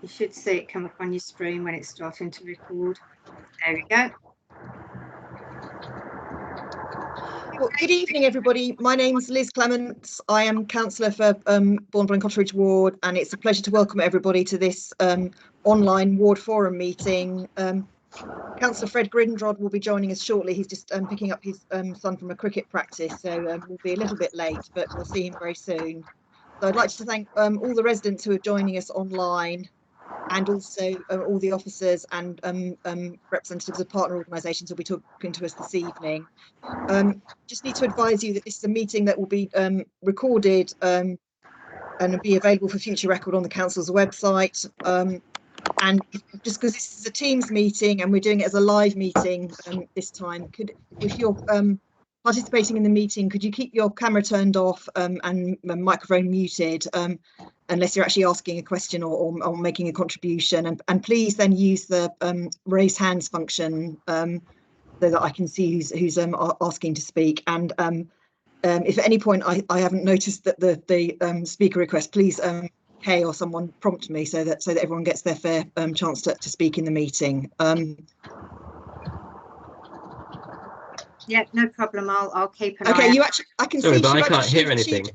You should see it come up on your screen when it's starting to record. There we go. Well, good evening, everybody. My name's Liz Clements. I am councillor for Bournville and Cotteridge ward, and it's a pleasure to welcome everybody to this online ward forum meeting. Councillor Fred Grindrod will be joining us shortly. He's just picking up his son from a cricket practice, so we'll be a little bit late, but we'll see him very soon. So I'd like to thank all the residents who are joining us online, and also all the officers and representatives of partner organisations who will be talking to us this evening. Just need to advise you that this is a meeting that will be recorded and be available for future record on the council's website. And just because this is a Teams meeting and we're doing it as a live meeting this time, if you're participating in the meeting, could you keep your camera turned off and microphone muted, unless you're actually asking a question or making a contribution, and please then use the raise hands function so that I can see who's asking to speak. And if at any point I haven't noticed that the speaker request, please Kay or someone prompt me so that everyone gets their fair chance to speak in the meeting. Yeah, no problem. I'll keep an eye. Okay, you actually, I can see. Sorry, but I can't hear anything.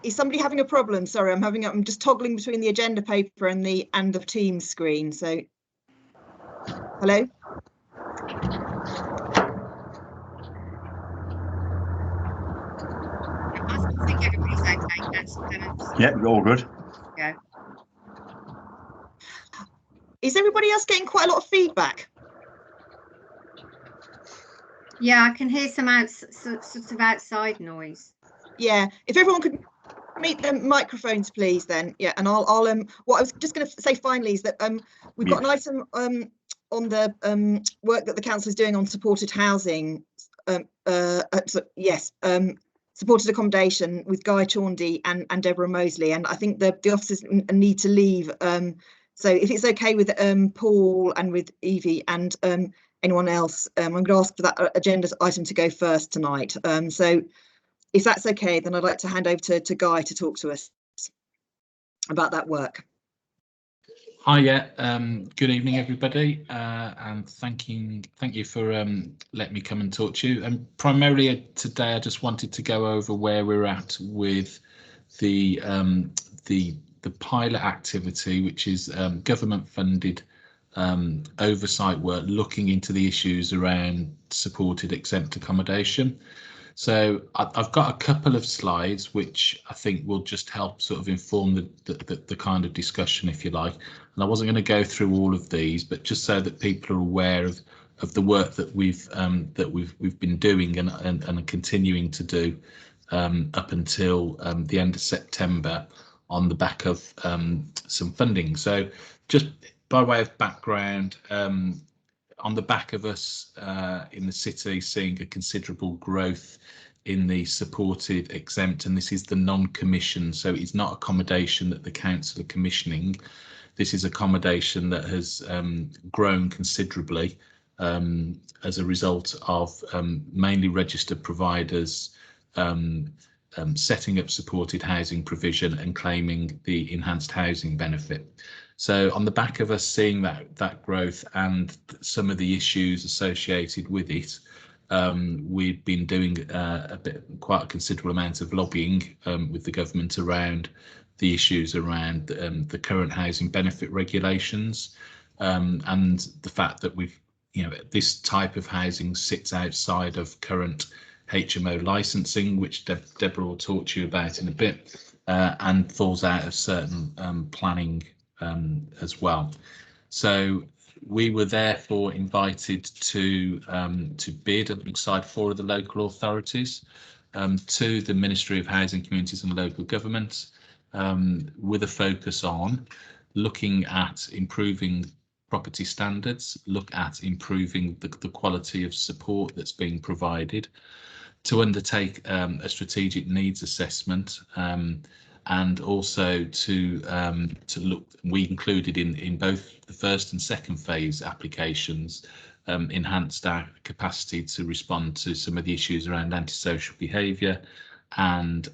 Is somebody having a problem? Sorry, I'm just toggling between the agenda paper and the Teams screen. So, hello. I think everybody's okay. Yeah, all good. Yeah. Is everybody else getting quite a lot of feedback? Yeah, I can hear some sort of outside noise. Yeah, if everyone could meet the microphones, please. Then, yeah, and I'll what I was just going to say finally is that we've got an item on the work that the council is doing on supported housing. Supported accommodation with Guy Chaundy and Deborah Mosley, and I think the officers need to leave. So if it's okay with Paul and with Evie and anyone else, I'm going to ask for that agenda item to go first tonight. So if that's okay, then I'd like to hand over to Guy to talk to us about that work. Hi, good evening, everybody, and thank you for letting me come and talk to you. And primarily today, I just wanted to go over where we're at with the pilot activity, which is government-funded oversight work looking into the issues around supported exempt accommodation. So I've got a couple of slides which I think will just help sort of inform the kind of discussion, if you like. And I wasn't going to go through all of these, but just so that people are aware of the work that we've been doing and are continuing to do up until the end of September on the back of some funding. So just by way of background, on the back of us in the city seeing a considerable growth in the supported exempt, and this is the non-commission, so it's not accommodation that the council are commissioning. This is accommodation that has grown considerably as a result of mainly registered providers setting up supported housing provision and claiming the enhanced housing benefit. So on the back of us seeing that growth and some of the issues associated with it, we've been doing quite a considerable amount of lobbying with the government around the issues around the current housing benefit regulations, and the fact that this type of housing sits outside of current HMO licensing, which Deborah will talk to you about in a bit, and falls out of certain planning as well. So we were therefore invited to bid alongside 4 of the local authorities to the Ministry of Housing, Communities and Local Government, with a focus on looking at improving property standards, look at improving the quality of support that's being provided, to undertake a strategic needs assessment, and also to look. We included in both the first and second phase applications enhanced our capacity to respond to some of the issues around antisocial behaviour and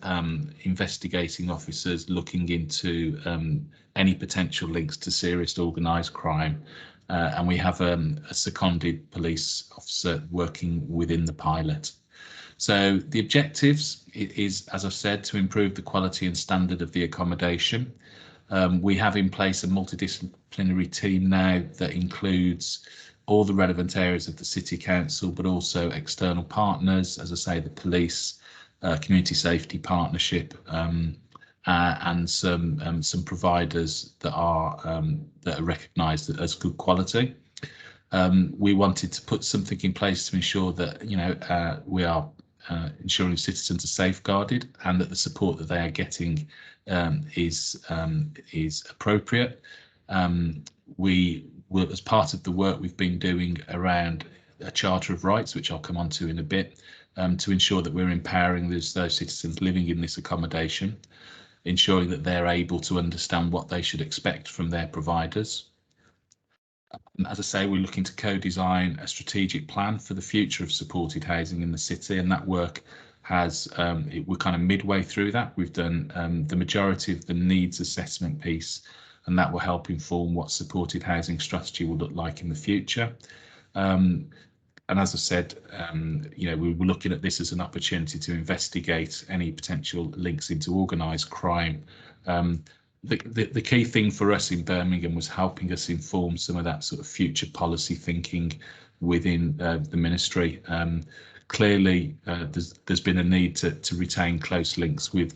investigating officers looking into any potential links to serious organised crime. And we have a seconded police officer working within the pilot. So the objectives is, as I've said, to improve the quality and standard of the accommodation. We have in place a multidisciplinary team now that includes all the relevant areas of the City Council, but also external partners, as I say, the police, community safety partnership, and some providers that are recognised as good quality. We wanted to put something in place to ensure that we are ensuring citizens are safeguarded and that the support that they are getting is appropriate. We will, as part of the work we've been doing around a Charter of Rights, which I'll come on to in a bit, to ensure that we're empowering those citizens living in this accommodation, ensuring that they're able to understand what they should expect from their providers. As I say, we're looking to co-design a strategic plan for the future of supported housing in the city, and that work has, we're kind of midway through that. We've done the majority of the needs assessment piece, and that will help inform what supported housing strategy will look like in the future. And as I said, we were looking at this as an opportunity to investigate any potential links into organised crime. The key thing for us in Birmingham was helping us inform some of that sort of future policy thinking within the ministry. Clearly, there's been a need to retain close links with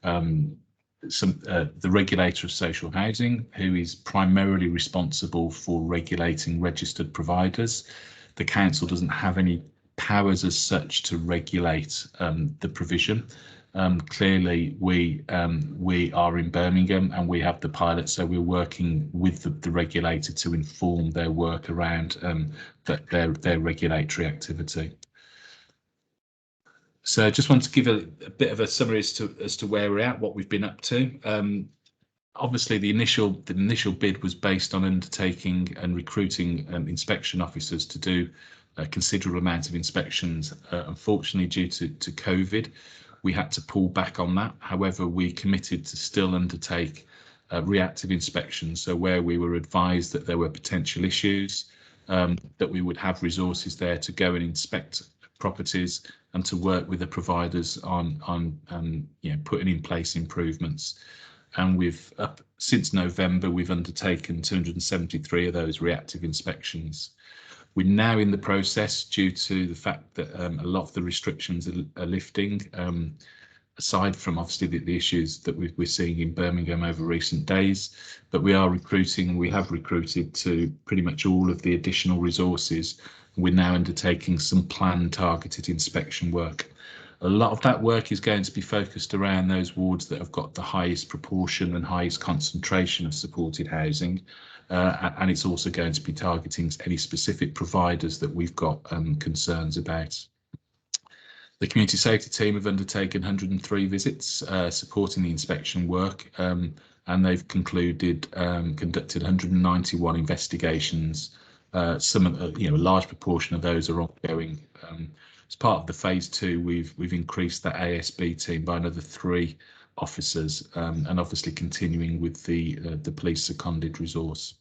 the regulator of social housing, who is primarily responsible for regulating registered providers. The council doesn't have any powers as such to regulate the provision. Clearly, we are in Birmingham and we have the pilot, so we're working with the regulator to inform their work around their regulatory activity. So I just want to give a bit of a summary as to where we're at, what we've been up to. Obviously, the initial bid was based on undertaking and recruiting inspection officers to do a considerable amount of inspections. Unfortunately, due to COVID, we had to pull back on that. However, we committed to still undertake reactive inspections. So where we were advised that there were potential issues, that we would have resources there to go and inspect properties and to work with the providers on putting in place improvements. And since November, we've undertaken 273 of those reactive inspections. We're now in the process, due to the fact that a lot of the restrictions are lifting, aside from obviously the issues that we're seeing in Birmingham over recent days, but we have recruited to pretty much all of the additional resources. We're now undertaking some planned targeted inspection work. A lot of that work is going to be focused around those wards that have got the highest proportion and highest concentration of supported housing. And it's also going to be targeting any specific providers that we've got concerns about. The community safety team have undertaken 103 visits supporting the inspection work, and they've conducted 191 investigations. A large proportion of those are ongoing. As part of the phase 2, we've increased that ASB team by another 3 officers, and obviously continuing with the police seconded resource.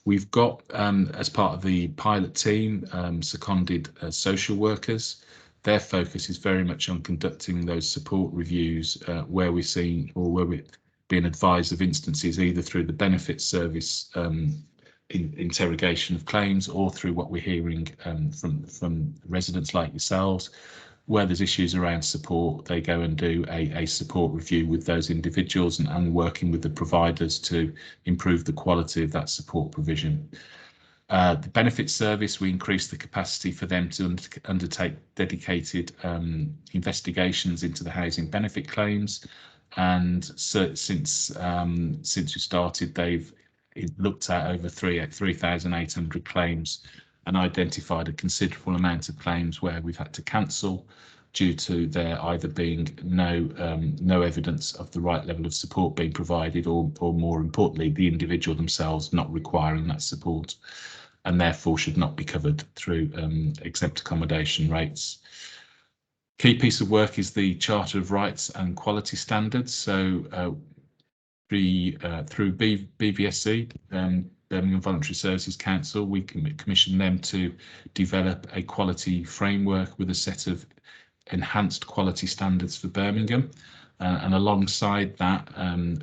We've got, as part of the pilot team, seconded social workers. Their focus is very much on conducting those support reviews where we're seeing, or where we're being advised of instances, either through the benefits service interrogation of claims, or through what we're hearing from residents like yourselves, where there's issues around support. They go and do a support review with those individuals and working with the providers to improve the quality of that support provision. The benefits service, we increased the capacity for them to undertake dedicated investigations into the housing benefit claims, and so since we started, they've looked at over 3,800 claims and identified a considerable amount of claims where we've had to cancel due to there either being no evidence of the right level of support being provided, or more importantly, the individual themselves not requiring that support, and therefore should not be covered through exempt accommodation rates. Key piece of work is the Charter of Rights and Quality Standards. So through BVSC, Birmingham Voluntary Services Council, we commissioned them to develop a quality framework with a set of enhanced quality standards for Birmingham. And alongside that,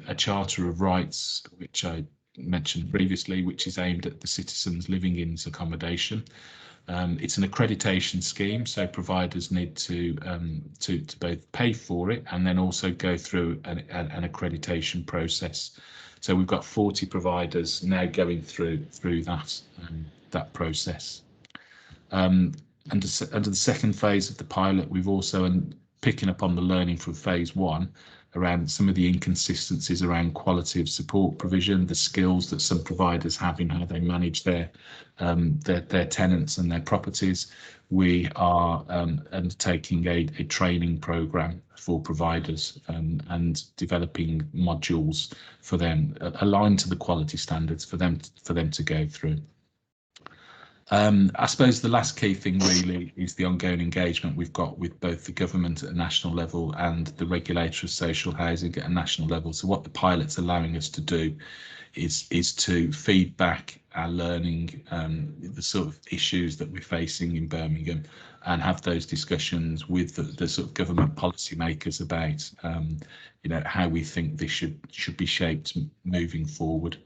a Charter of Rights, which I mentioned previously, which is aimed at the citizens living in accommodation. It's an accreditation scheme, so providers need to both pay for it and then also go through an accreditation process. So we've got 40 providers now going through that process. Under the second phase of the pilot, we've also, and picking up on the learning from phase 1, around some of the inconsistencies around quality of support provision, the skills that some providers have in how they manage their tenants and their properties. We are undertaking a training programme for providers and developing modules for them aligned to the quality standards for them to go through. I suppose the last key thing really is the ongoing engagement we've got with both the government at a national level and the regulator of social housing at a national level. So what the pilot's allowing us to do is to feed back our learning, the sort of issues that we're facing in Birmingham, and have those discussions with the sort of government policymakers about how we think this should be shaped moving forward.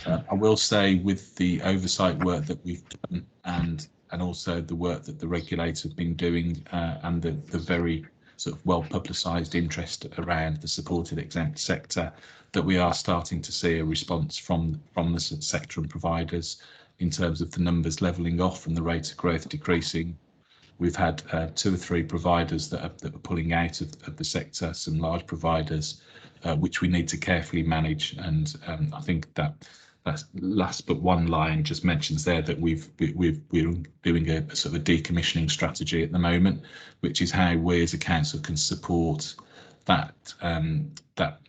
I will say, with the oversight work that we've done and also the work that the regulator have been doing, and the very sort of well publicised interest around the supported exempt sector, that we are starting to see a response from the sector and providers in terms of the numbers levelling off and the rate of growth decreasing. We've had 2 or 3 providers that are pulling out of the sector, some large providers, which we need to carefully manage. And I think that's last but one line just mentions there that we're doing a sort of a decommissioning strategy at the moment, which is how we as a council can support that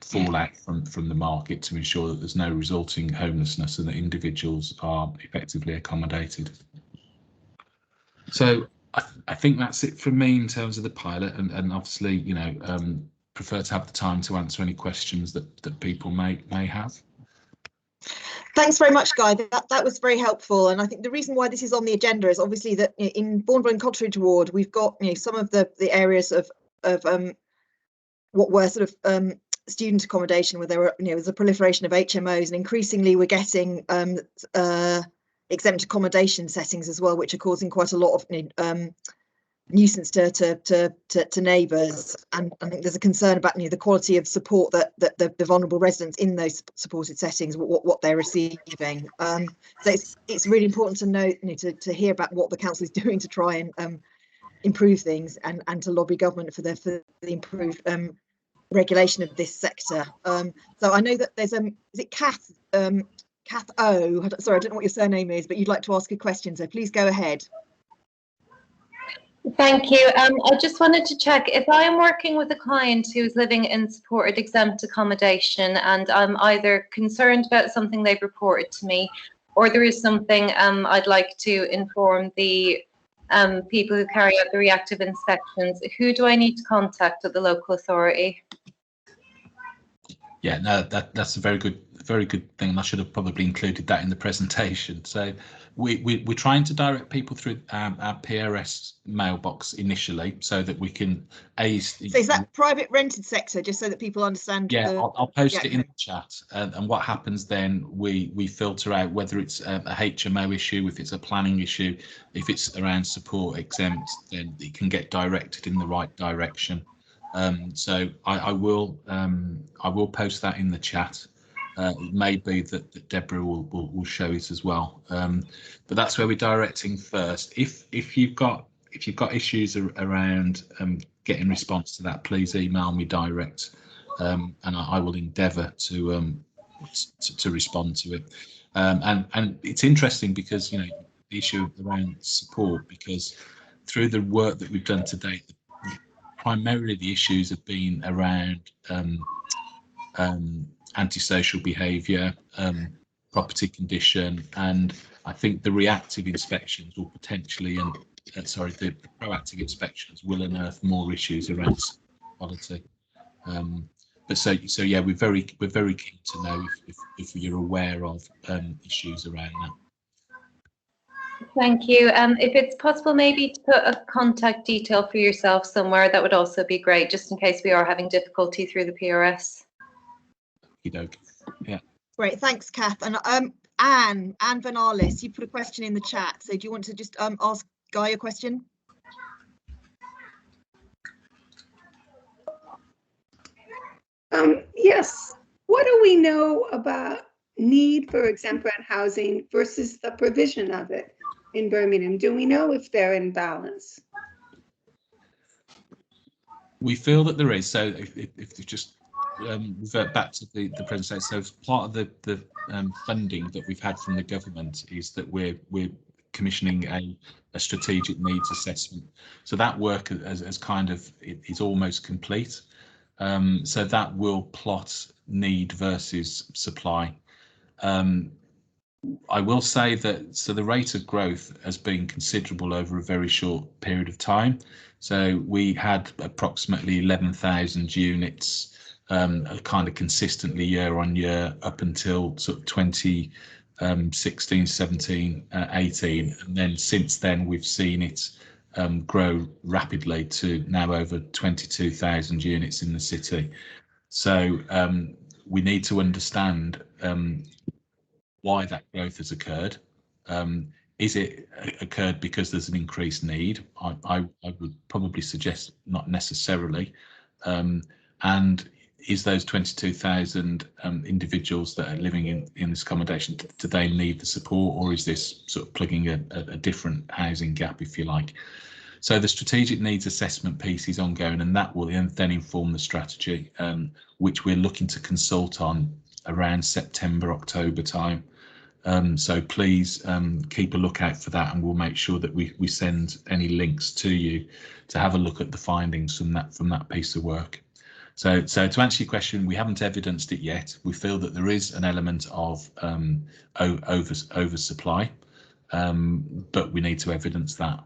fallout from the market to ensure that there's no resulting homelessness and that individuals are effectively accommodated. So I think that's it from me in terms of the pilot, and obviously prefer to have the time to answer any questions that people may have. Thanks very much, Guy. That was very helpful, and I think the reason why this is on the agenda is obviously that in Bournville and Cotteridge ward we've got some of the areas of what were sort of student accommodation, where there were there's a proliferation of HMOs, and increasingly we're getting exempt accommodation settings as well, which are causing quite a lot of nuisance to neighbours. And I think there's a concern about the quality of support that the vulnerable residents in those supported settings, what they're receiving. So it's really important to know, to hear about what the council is doing to try and improve things, and to lobby government for the improved regulation of this sector. So I know that there's is it Kath O? Sorry, I don't know what your surname is, but you'd like to ask a question, so please go ahead. Thank you. I just wanted to check, if I am working with a client who's living in supported exempt accommodation and I'm either concerned about something they've reported to me, or there is something I'd like to inform the people who carry out the reactive inspections, who do I need to contact at the local authority? Yeah, no, that's a very good thing, and I should have probably included that in the presentation. So we're trying to direct people through our PRS mailbox initially, so that we can So is that private rented sector, just so that people understand? Yeah, I'll post it in the chat, and what happens then, we filter out whether it's a HMO issue, if it's a planning issue, if it's around support exempt, then it can get directed in the right direction. So I will post that in the chat. It may be that Deborah will show it as well, but that's where we're directing first. If you've got issues around getting response to that, please email me direct, and I will endeavour to respond to it. And it's interesting because the issue around support, because through the work that we've done to date, primarily the issues have been around antisocial behaviour, property condition, and I think the reactive inspections will potentially, and the proactive inspections will unearth more issues around quality. But so yeah, we're very keen to know if you're aware of issues around that. Thank you. If it's possible, maybe to put a contact detail for yourself somewhere, that would also be great, just in case we are having difficulty through the PRS. Yeah. Great, thanks, Kath. And Anne Van Arlis, you put a question in the chat. So do you want to just ask Guy a question? Yes. What do we know about need for exempt rent housing versus the provision of it in Birmingham? Do we know if they're in balance? We feel that there is. So if you just revert back to the presentation, so part of the funding that we've had from the government is that we're commissioning a strategic needs assessment. So that work as kind of is almost complete. So that will plot need versus supply. I will say that the rate of growth has been considerable over a very short period of time. So we had approximately 11,000 units kind of consistently year on year up until sort of 2016, 17, 18, and then since then we've seen it grow rapidly to now over 22,000 units in the city. So we need to understand why that growth has occurred. Is it occurred because there's an increased need? I would probably suggest not necessarily. And is those 22,000 individuals that are living in this accommodation, do they need the support, or is this sort of plugging a different housing gap, if you like? So the strategic needs assessment piece is ongoing, and that will then inform the strategy, which we're looking to consult on around September, October time. So please keep a lookout for that, and we'll make sure that we send any links to you to have a look at the findings from that piece of work. So to answer your question, we haven't evidenced it yet. We feel that there is an element of oversupply, but we need to evidence that.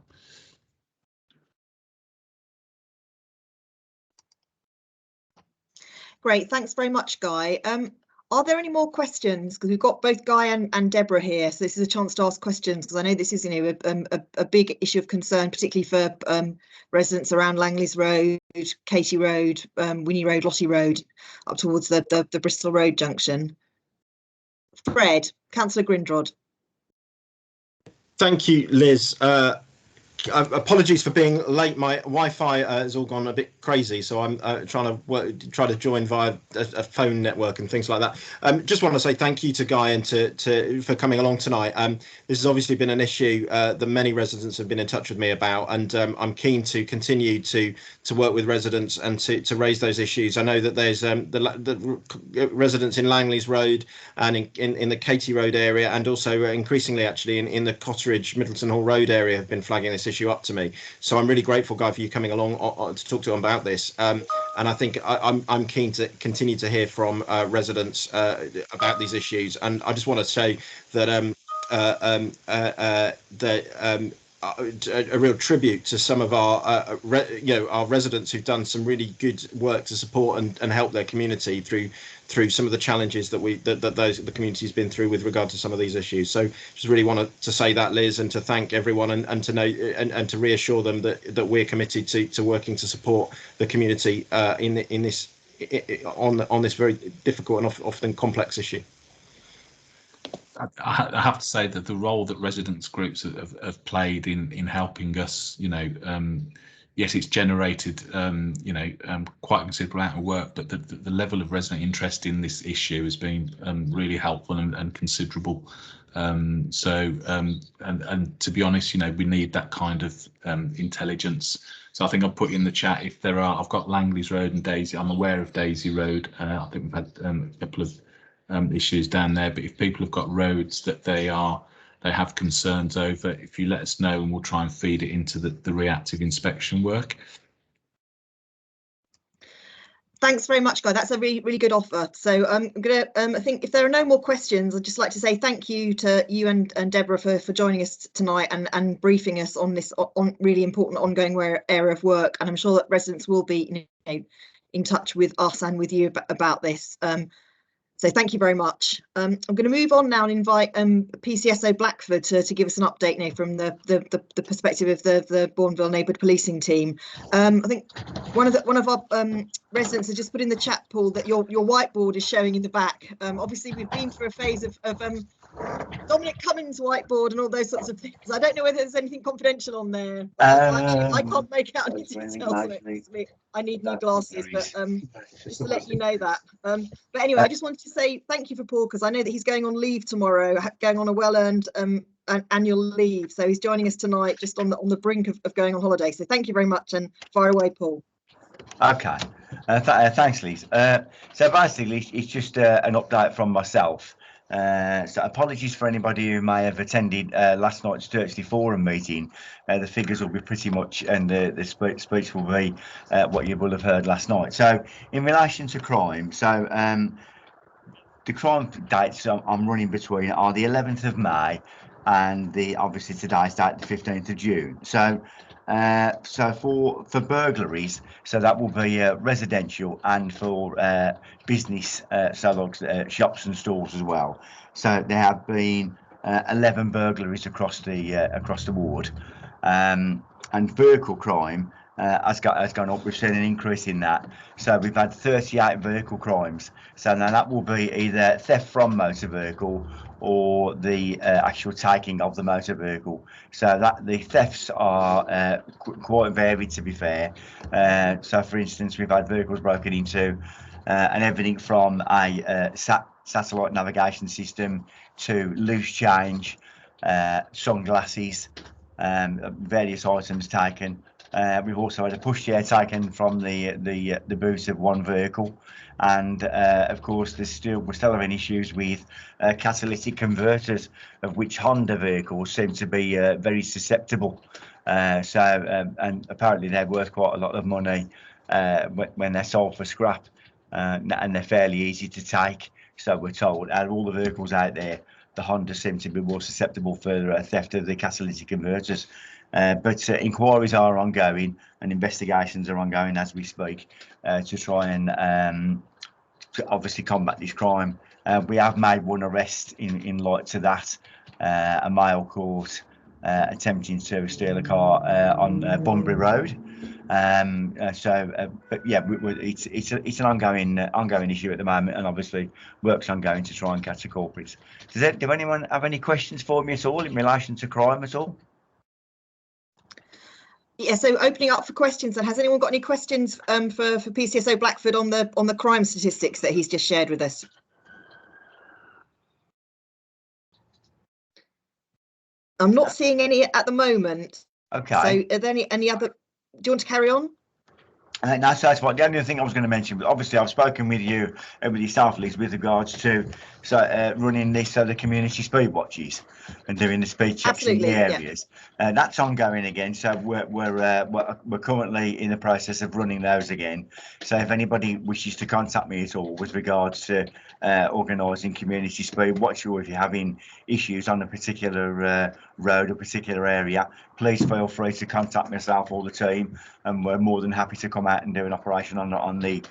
Great, thanks very much, Guy. Are there any more questions? Because we've got both Guy and Deborah here, so this is a chance to ask questions, because I know this is, you know, a big issue of concern, particularly for residents around Langley's Road, Katie Road, Winnie Road, Lottie Road, up towards the Bristol Road junction. Fred, Councillor Grindrod. Thank you, Liz. Apologies for being late. My Wi-Fi has all gone a bit crazy, so I'm trying to join via a phone network and things like that. Just want to say thank you to Guy and for coming along tonight. This has obviously been an issue that many residents have been in touch with me about, and I'm keen to continue to work with residents and to raise those issues. I know that there's the residents in Langley's Road and in the Katie Road area, and also increasingly actually in the Cotteridge, Middleton Hall Road area, have been flagging this issue up to me. So I'm really grateful, Guy, for you coming along to talk to them about this. And I think I'm keen to continue to hear from residents about these issues. And I just want to say that a real tribute to some of our our residents who've done some really good work to support and help their community through some of the challenges that the community's been through with regard to some of these issues. So just really wanted to say that, Liz, and to thank everyone and to know and to reassure them that we're committed to working to support the community on this very difficult and often complex issue. I have to say that the role that residents groups have played in helping us, yes, it's generated, quite a considerable amount of work, but the level of resident interest in this issue has been really helpful and considerable. And to be honest, we need that kind of intelligence. So I think I've put in the chat, if there are, I've got Langley's Road and Daisy. I'm aware of Daisy Road. I think we've had a couple of issues down there, but if people have got roads that they have concerns over, if you let us know, and we'll try and feed it into the reactive inspection work. Thanks very much, Guy. That's a really good offer. So I'm gonna I think if there are no more questions, I'd just like to say thank you to you and Deborah for joining us tonight and briefing us on this on really important ongoing area of work. And I'm sure that residents will be in touch with us and with you about this. So thank you very much. I'm going to move on now and invite PCSO Blackford to give us an update now from the perspective of the Bournville Neighbourhood Policing team. I think one of our residents has just put in the chat, Paul, that your whiteboard is showing in the back. Obviously, we've been through a phase of Dominic Cummings' whiteboard and all those sorts of things. I don't know whether there's anything confidential on there. I can't make out any details of it. I need new glasses, but just to let you know that. But anyway, I just wanted to say thank you for Paul, because I know that he's going on leave tomorrow, going on a well-earned annual leave. So he's joining us tonight, just on the brink of going on holiday. So thank you very much, and fire away, Paul. Okay, thanks, Liz. So basically, it's just an update from myself. So apologies for anybody who may have attended last night's Sturchley Forum meeting. The figures will be pretty much, and the speech will be what you will have heard last night. So in relation to crime, so the crime dates I'm running between are the 11th of May and obviously today's date, the 15th of June. So for burglaries, so that will be residential, and for business, so like shops and stores as well. So there have been 11 burglaries across the ward, and vehicle crime has gone up. We've seen an increase in that. So we've had 38 vehicle crimes. So now that will be either theft from motor vehicle or the actual taking of the motor vehicle. So that the thefts are quite varied, to be fair. So for instance, we've had vehicles broken into, and everything from a satellite navigation system to loose change, sunglasses, various items taken. We've also had a pushchair taken from the boot of one vehicle, and of course we're still having issues with catalytic converters, of which Honda vehicles seem to be very susceptible. And apparently they're worth quite a lot of money when they're sold for scrap, and they're fairly easy to take. So we're told, out of all the vehicles out there, the Honda seem to be more susceptible for theft of the catalytic converters. But inquiries are ongoing and investigations are ongoing as we speak, to try and to obviously combat this crime. We have made one arrest in light to that, a male caught attempting to steal a car on Bournville Road. But yeah, it's an ongoing issue at the moment, and obviously work's ongoing to try and catch the culprits. Do anyone have any questions for me at all in relation to crime at all? Yeah, so opening up for questions, and has anyone got any questions for PCSO Blackford on the crime statistics that he's just shared with us? I'm not seeing any at the moment. Okay. So are there any other? Do you want to carry on? No, so that's what the only thing I was going to mention. But obviously, I've spoken with you, with yourself, Liz, with regards to running this the community speed watches and doing the speed checks in the areas. Yeah. That's ongoing again. So we're currently in the process of running those again. So if anybody wishes to contact me at all with regards to organising community speed watch, or if you're having issues on a particular road or particular area, please feel free to contact myself or the team, and we're more than happy to come out and do an operation on the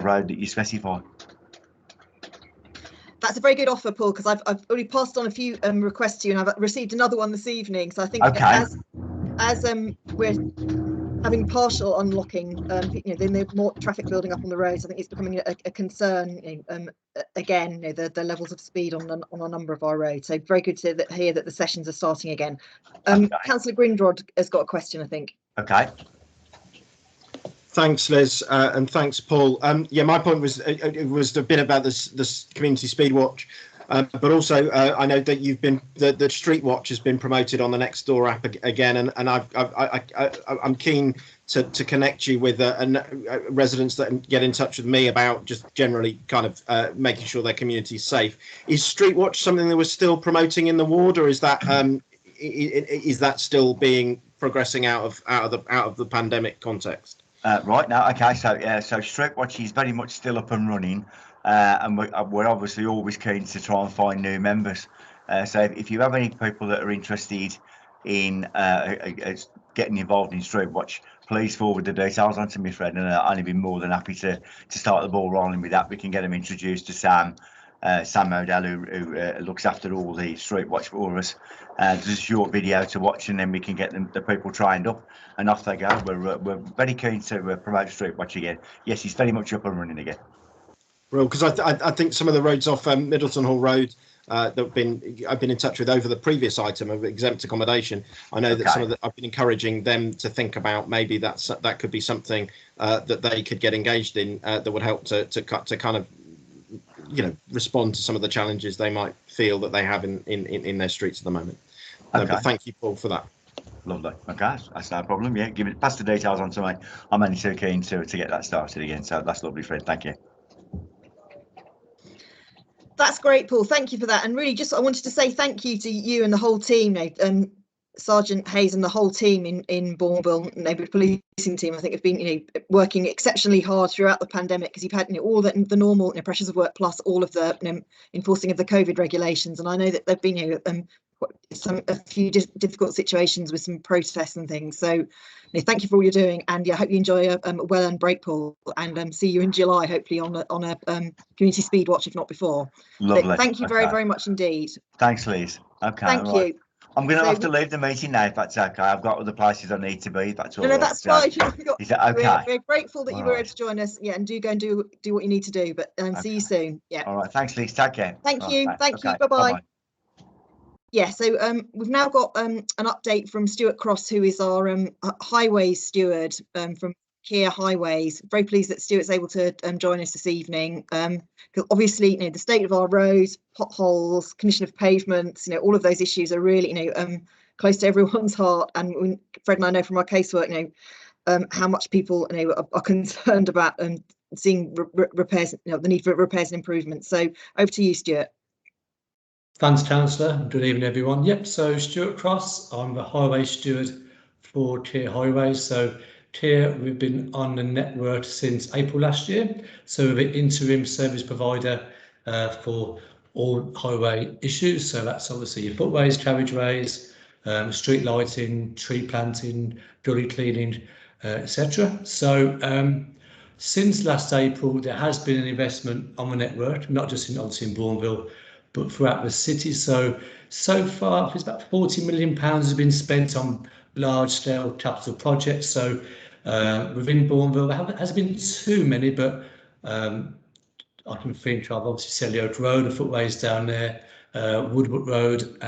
road that you specify. That's a very good offer, Paul, because I've already passed on a few requests to you, and I've received another one this evening. So I think as we're having partial unlocking, then there's more traffic building up on the roads. I think it's becoming a concern again. The levels of speed on a number of our roads. So very good to hear that the sessions are starting again. Councillor Grindrod has got a question, I think. Okay. Thanks, Liz, and thanks, Paul. Yeah, my point was a bit about this community speed watch, but also I know that you've been the Street Watch has been promoted on the Nextdoor app again, and I'm keen to connect you with residents that get in touch with me about just generally kind of making sure their community is safe. Is Street Watch something that we're still promoting in the ward, or is that still being progressing out of the pandemic context? Right now, okay, so Street Watch is very much still up and running, and we're obviously always keen to try and find new members. So if you have any people that are interested in getting involved in Street Watch, please forward the details on to me, Fred, and I'll be more than happy to start the ball rolling with that. We can get them introduced to Sam Modell, who looks after all the Street Watch for us. There's a short video to watch, and then we can get the people trained up, and off they go. We're very keen to promote Street Watch again. Yes, it's very much up and running again. Well, because I think some of the roads off Middleton Hall Road that I've been in touch with over the previous item of exempt accommodation. I know that I've been encouraging them to think about maybe that could be something that they could get engaged in that would help to kind of, you know, respond to some of the challenges they might feel that they have in their streets at the moment. But thank you, Paul, for that. Lovely. Okay, that's no problem. Yeah, pass the details on to me. I'm only so keen to get that started again. So that's lovely, Fred. Thank you. That's great, Paul. Thank you for that. And really, just I wanted to say thank you to you and the whole team, Sergeant Hayes and the whole team in Bournville neighbourhood policing team. I think have been, working exceptionally hard throughout the pandemic, because you've had all the normal pressures of work plus all of the enforcing of the COVID regulations. And I know that there've been a few difficult situations with some protests and things. So thank you for all you're doing, and I hope you enjoy a well-earned break, Paul, and see you in July, hopefully on a community speed watch, if not before. Lovely. But thank you very much indeed. Thanks, Liz. Okay. Thank you. I'm going to have to leave the meeting now, if that's okay. I've got other places I need to be. If that's all right. No, that's fine. Is that okay? We're grateful that you were able to join us. Yeah, and do go and do what you need to do. But see you soon. Yeah. All right. Thanks, Liz. Take care. Thank you. Right, Thank you. Bye-bye. Yeah, so we've now got an update from Stuart Cross, who is our highways steward from Kia Highways. Very pleased that Stuart's able to join us this evening. Obviously, the state of our roads, potholes, condition of pavements, all of those issues are really, close to everyone's heart. And Fred and I know from our casework, how much people, are concerned about seeing repairs, the need for repairs and improvements. So over to you, Stuart. Thanks, Councillor. Good evening, everyone. Yep, so Stuart Cross, I'm the highway steward for Kia Highways. So Kia, we've been on the network since April last year. So we're the interim service provider for all highway issues. So that's obviously your footways, carriageways, street lighting, tree planting, gully cleaning, etc. So since last April, there has been an investment on the network, not just obviously in Bournville, but throughout the city. So far, it's about £40 million has been spent on large-scale capital projects. So within Bournville, there hasn't been too many, but I can think of obviously Selly Road, the footways down there, Woodward Road,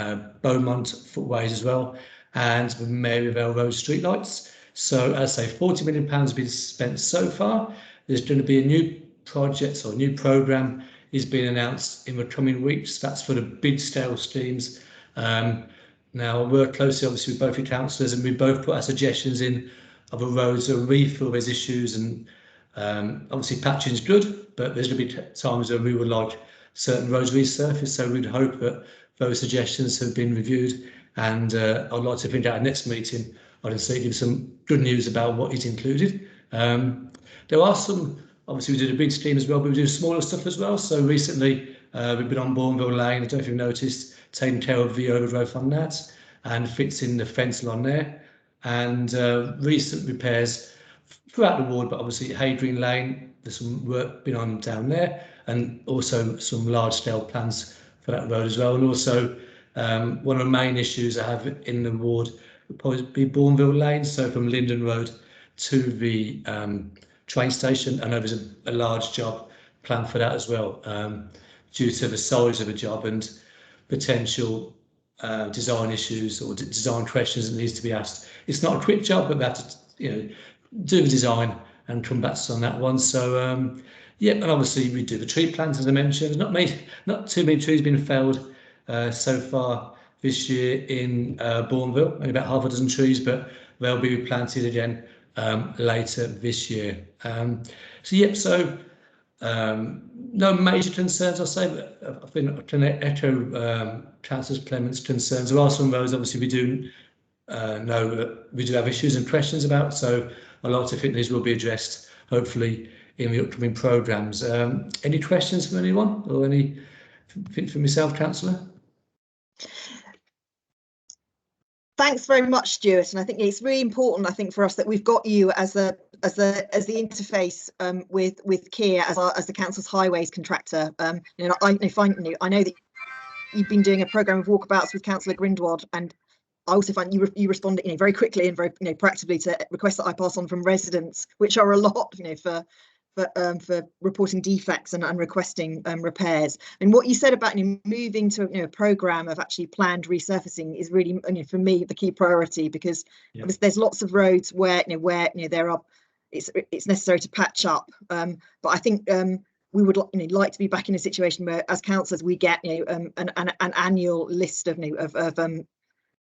Beaumont footways as well, and the Maryvale Road streetlights. So as I say, £40 million has been spent so far. There's going to be a new project or new programme is being announced in the coming weeks. That's for the big scale schemes. Now I work closely obviously with both the councillors, and we both put our suggestions in of the roads that refill those issues, and obviously patching is good, but there's going to be times where we would like certain roads resurfaced. So we'd hope that those suggestions have been reviewed, and I'd like to think at our next meeting I'd say give some good news about what is included. There are some. Obviously, we did a big scheme as well, but we do smaller stuff as well. So recently, we've been on Bournville Lane. I don't know if you've noticed, taking care of the overgrowth on that and fixing the fence along there. And recent repairs throughout the ward, but obviously Haygreen Lane, there's some work been on down there, and also some large-scale plans for that road as well. And also, one of the main issues I have in the ward would probably be Bournville Lane. So from Linden Road to the train station. I know there's a large job planned for that as well, due to the size of the job and potential design issues or design questions that needs to be asked. It's not a quick job, but that's do the design and come back to on that one. So yeah, and obviously we do the tree plants, as I mentioned. Not too many trees being felled so far this year in Bournville. Only about half a dozen trees, but they'll be replanted again later this year. No major concerns, I'll say, but I think I can echo Councillor Clement's concerns. There are some roads, obviously, we do know that we do have issues and questions about. So I like to think these will be addressed, hopefully, in the upcoming programmes. Any questions from anyone, or anything for myself, Councillor? Thanks very much, Stuart. And I think it's really important, I think, for us that we've got you as the interface with Kier as the council's highways contractor. I know that you've been doing a programme of walkabouts with Councillor Grindwad, and I also find you respond very quickly and very proactively to requests that I pass on from residents, which are a lot for reporting defects and requesting repairs. And what you said about moving to a programme of actually planned resurfacing is really for me the key priority, because there's lots of roads where there are it's necessary to patch up, but I think we would like to be back in a situation where, as councillors, we get an annual list of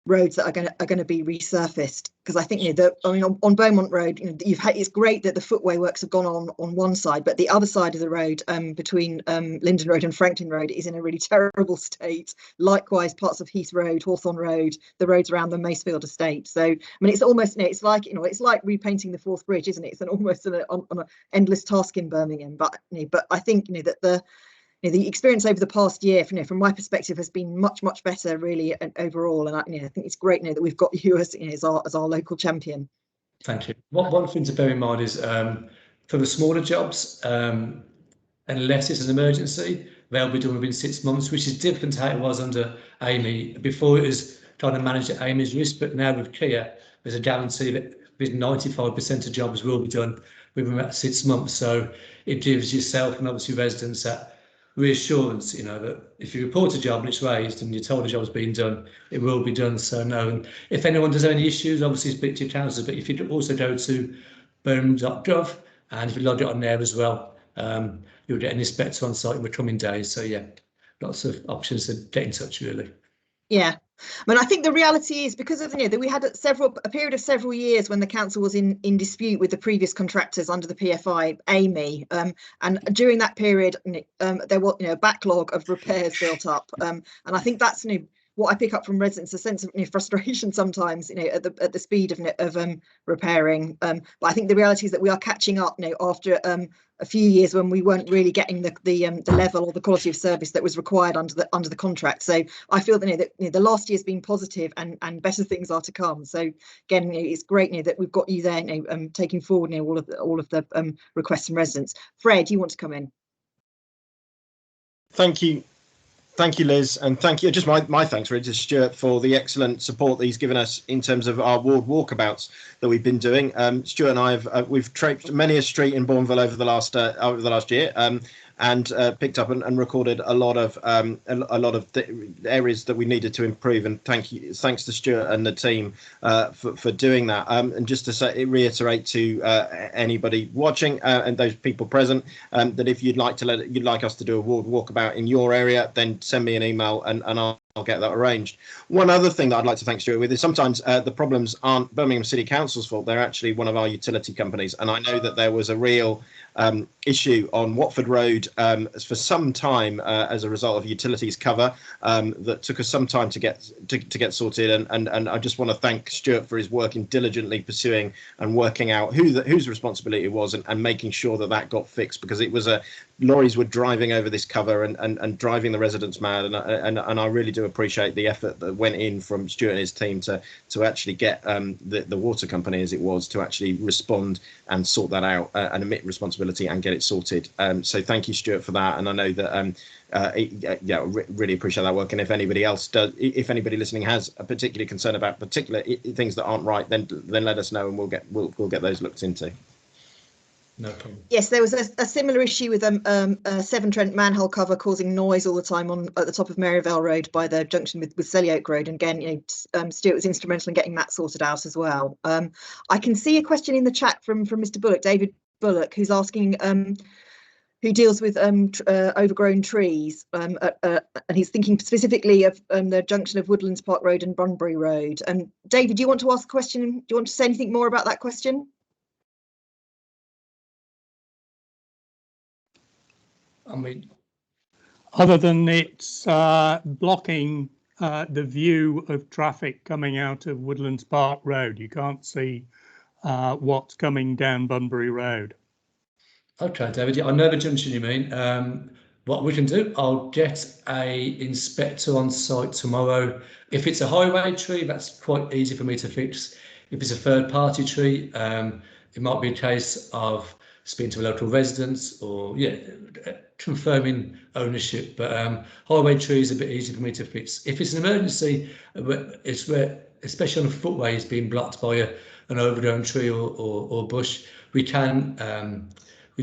roads that are going to be resurfaced, because I think on Beaumont Road, it's great that the footway works have gone on one side, but the other side of the road between Linden Road and Franklin Road is in a really terrible state. Likewise, parts of Heath Road, Hawthorne Road, the roads around the Macefield estate. So I mean, it's almost it's like repainting the Forth Bridge, isn't it? It's almost an endless task in Birmingham. But I think that the experience over the past year, from my perspective, has been much better, really, overall. And I think it's great that we've got you as our local champion. Thank you. One thing to bear in mind is for the smaller jobs, unless it's an emergency, they'll be done within 6 months, which is different to how it was under Amy. Before, it was trying to manage Amy's risk, but now with Kier, there's a guarantee that 95% of jobs will be done within about 6 months. So it gives yourself and obviously residents that reassurance, that if you report a job and it's raised and you're told a job's being done, it will be done. So no, and if anyone does have any issues, obviously speak to your councillors, but if you also go to birmingham.gov, and if you log it on there as well, you'll get an inspector on site in the coming days. So yeah, lots of options to get in touch, really. Yeah, I mean, I think the reality is, because of that we had a period of several years when the council was in dispute with the previous contractors under the PFI, Amy, and during that period there was a backlog of repairs built up, and I think that's what I pick up from residents, a sense of frustration sometimes at the speed of repairing. But I think the reality is that we are catching up after a few years when we weren't really getting the level or the quality of service that was required under the contract. So I feel that the last year's been positive, and better things are to come. So again, it's great that we've got you there taking forward all of the requests from residents. Fred, you want to come in? Thank you. Thank you, Liz, and thank you. Just my thanks really to Stuart for the excellent support that he's given us in terms of our ward walkabouts that we've been doing. Stuart and I we've traipsed many a street in Bournville over the last year, and picked up and recorded a lot of areas that we needed to improve. And thanks to Stuart and the team for doing that. And just to reiterate to anybody watching and those people present, that if you'd like us to do a ward walkabout in your area, then send me an email and I'll get that arranged. One other thing that I'd like to thank Stuart with is sometimes the problems aren't Birmingham City Council's fault. They're actually one of our utility companies. And I know that there was a real issue on Watford Road for some time as a result of utilities cover that took us some time to get sorted. And I just want to thank Stuart for his work in diligently pursuing and working out whose responsibility it was and making sure that got fixed, because it was lorries were driving over this cover and driving the residents mad. And I really do appreciate the effort that went in from Stuart and his team to actually get the water company, as it was, to actually respond and sort that out and admit responsibility and get it sorted. So thank you, Stuart, for that. And I know that really appreciate that work. And if anybody listening has a particular concern about particular things that aren't right, then let us know and we'll get those looked into. No problem. Yes, there was a similar issue with a Severn Trent manhole cover causing noise all the time at the top of Maryvale Road by the junction with Selly Road. And again, Stuart was instrumental in getting that sorted out as well. I can see a question in the chat from Mr. Bullock, David Bullock, who's asking who deals with overgrown trees, and he's thinking specifically of the junction of Woodlands Park Road and Bunbury Road. David, do you want to ask a question? Do you want to say anything more about that question? I mean, other than it's blocking the view of traffic coming out of Woodlands Park Road, you can't see what's coming down Bunbury Road. Okay, David, I know the junction you mean. What we can do, I'll get a inspector on site tomorrow. If it's a highway tree, that's quite easy for me to fix. If it's a third party tree, it might be a case of speaking to a local residents or confirming ownership. But highway trees are a bit easy for me to fix. If it's an emergency, it's where, especially on a footway, it's being blocked by an overgrown tree or bush, we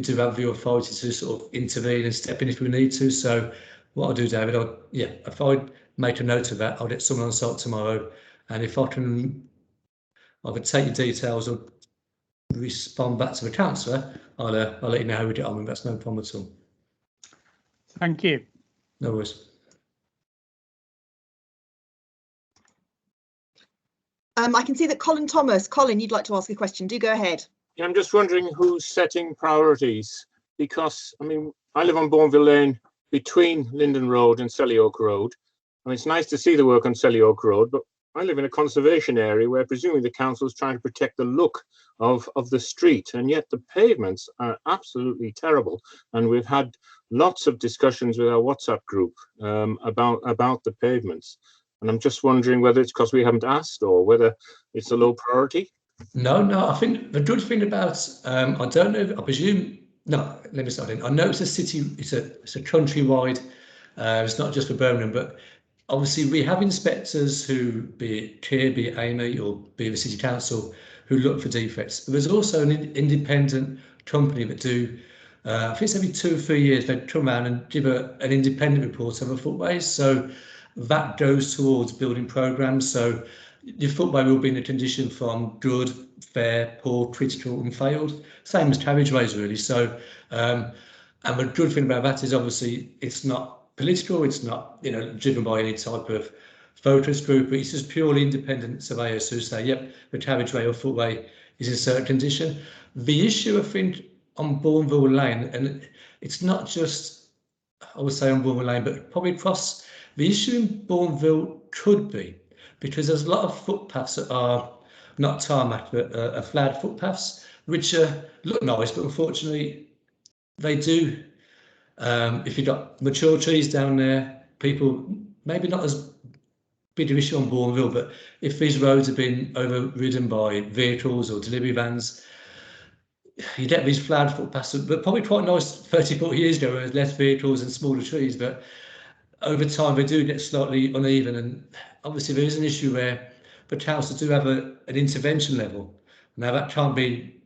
do have the authority to sort of intervene and step in if we need to. So what I'll do, David, if I make a note of that, I'll get someone on site tomorrow, and if I can either take your details or respond back to the councillor, I'll let you know how we get on, and that's no problem at all. Thank you. No worries. I can see that Colin Thomas. Colin, you'd like to ask a question. Do go ahead. Yeah, I'm just wondering who's setting priorities, because I mean, I live on Bournville Lane between Linden Road and Selly Oak Road. I mean, it's nice to see the work on Selly Oak Road, but I live in a conservation area where presumably the council is trying to protect the look of the street, and yet the pavements are absolutely terrible. And we've had lots of discussions with our WhatsApp group about the pavements. And I'm just wondering whether it's because we haven't asked or whether it's a low priority. No, I think the good thing about, I don't know, I presume, no, let me start in. I know it's a city, it's a countrywide, it's not just for Birmingham, but obviously we have inspectors who, be it Keir, be it Amy, or be it the City Council, who look for defects. But there's also an independent company that do, I think it's every 2 or 3 years, they come around and give an independent report of the footways. So that goes towards building programmes. So your footway will be in a condition from good, fair, poor, critical and failed. Same as carriageways really. So, and the good thing about that is obviously it's not political, it's not driven by any type of focus group, but it's just purely independent surveyors who say, yep, the carriageway or footway is in a certain condition. The issue I think on Bournville Lane, and it's not just, I would say on Bournville Lane, but probably across, the issue in Bournville could be, because there's a lot of footpaths that are not tarmac, but are flagged footpaths, which look nice, but unfortunately they do. If you've got mature trees down there, people, maybe not as big an issue on Bournville, but if these roads have been overridden by vehicles or delivery vans, you get these flagged footpaths, but probably quite nice 30, 40 years ago, with less vehicles and smaller trees, but over time they do get slightly uneven, and obviously there is an issue where the council do have an intervention level. Now that can't be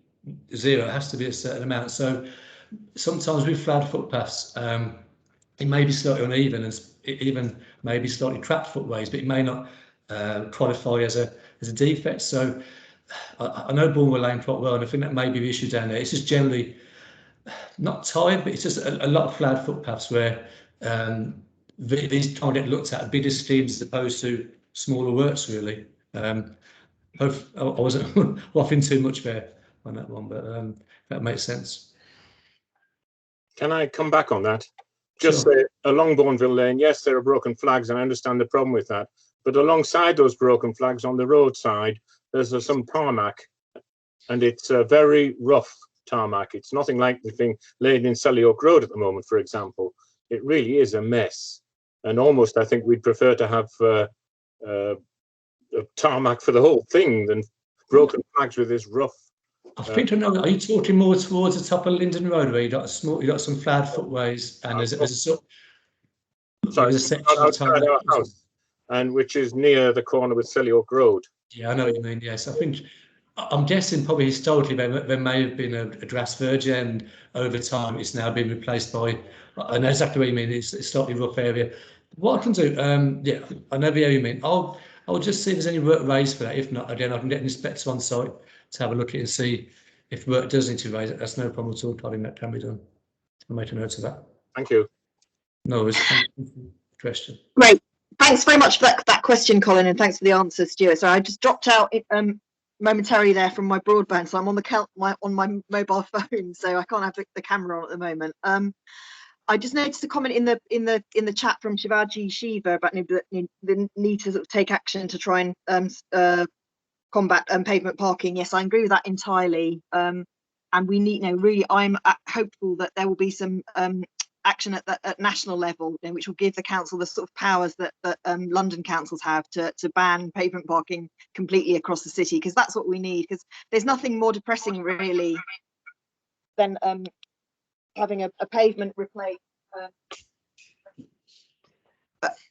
zero, it has to be a certain amount. So sometimes with flagged footpaths, it may be slightly uneven and even maybe slightly trapped footways, but it may not qualify as a defect. So I know Bournville Lane quite well, and I think that may be the issue down there. It's just generally not tired, but it's just a lot of flagged footpaths where these can't get looked at bigger schemes as opposed to smaller works really. I wasn't waffling too much there on that one, but that makes sense. Can I come back on that? Just Sure. say, along Bournville Lane, yes, there are broken flags, and I understand the problem with that. But alongside those broken flags on the roadside, there's some tarmac, and it's a very rough tarmac. It's nothing like the thing laid in Selly Oak Road at the moment, for example. It really is a mess. And almost, I think we'd prefer to have a tarmac for the whole thing than broken flags with this rough. I think I know. Are you talking more towards the top of Linden Road, where you got some flagged footways, and there's a section outside our house, and which is near the corner with Selly Oak Road. Yeah, I know what you mean. Yes, I'm guessing probably historically there may have been a grass verge, and over time it's now been replaced by. I know exactly what you mean. It's a slightly rough area. What I can do, yeah, I know the area you mean. I'll just see if there's any work raised for that. If not, again, I can get an inspector on site to have a look at it and see if work does need to be raised. That's no problem at all. I think that can be done. I'll make a note of that. Thank you. No worries. Question. Great. Thanks very much for that question, Colin, and thanks for the answer, Stuart. So I just dropped out momentarily there from my broadband, so I'm on my mobile phone, so I can't have the camera on at the moment. I just noticed a comment in the chat from Shivaji Shiva about the need to sort of take action to try and combat pavement parking. Yes, I agree with that entirely. And we need, really, I'm hopeful that there will be some action at national level, which will give the council the sort of powers that London councils have to ban pavement parking completely across the city, because that's what we need. Because there's nothing more depressing really than having a pavement replaced,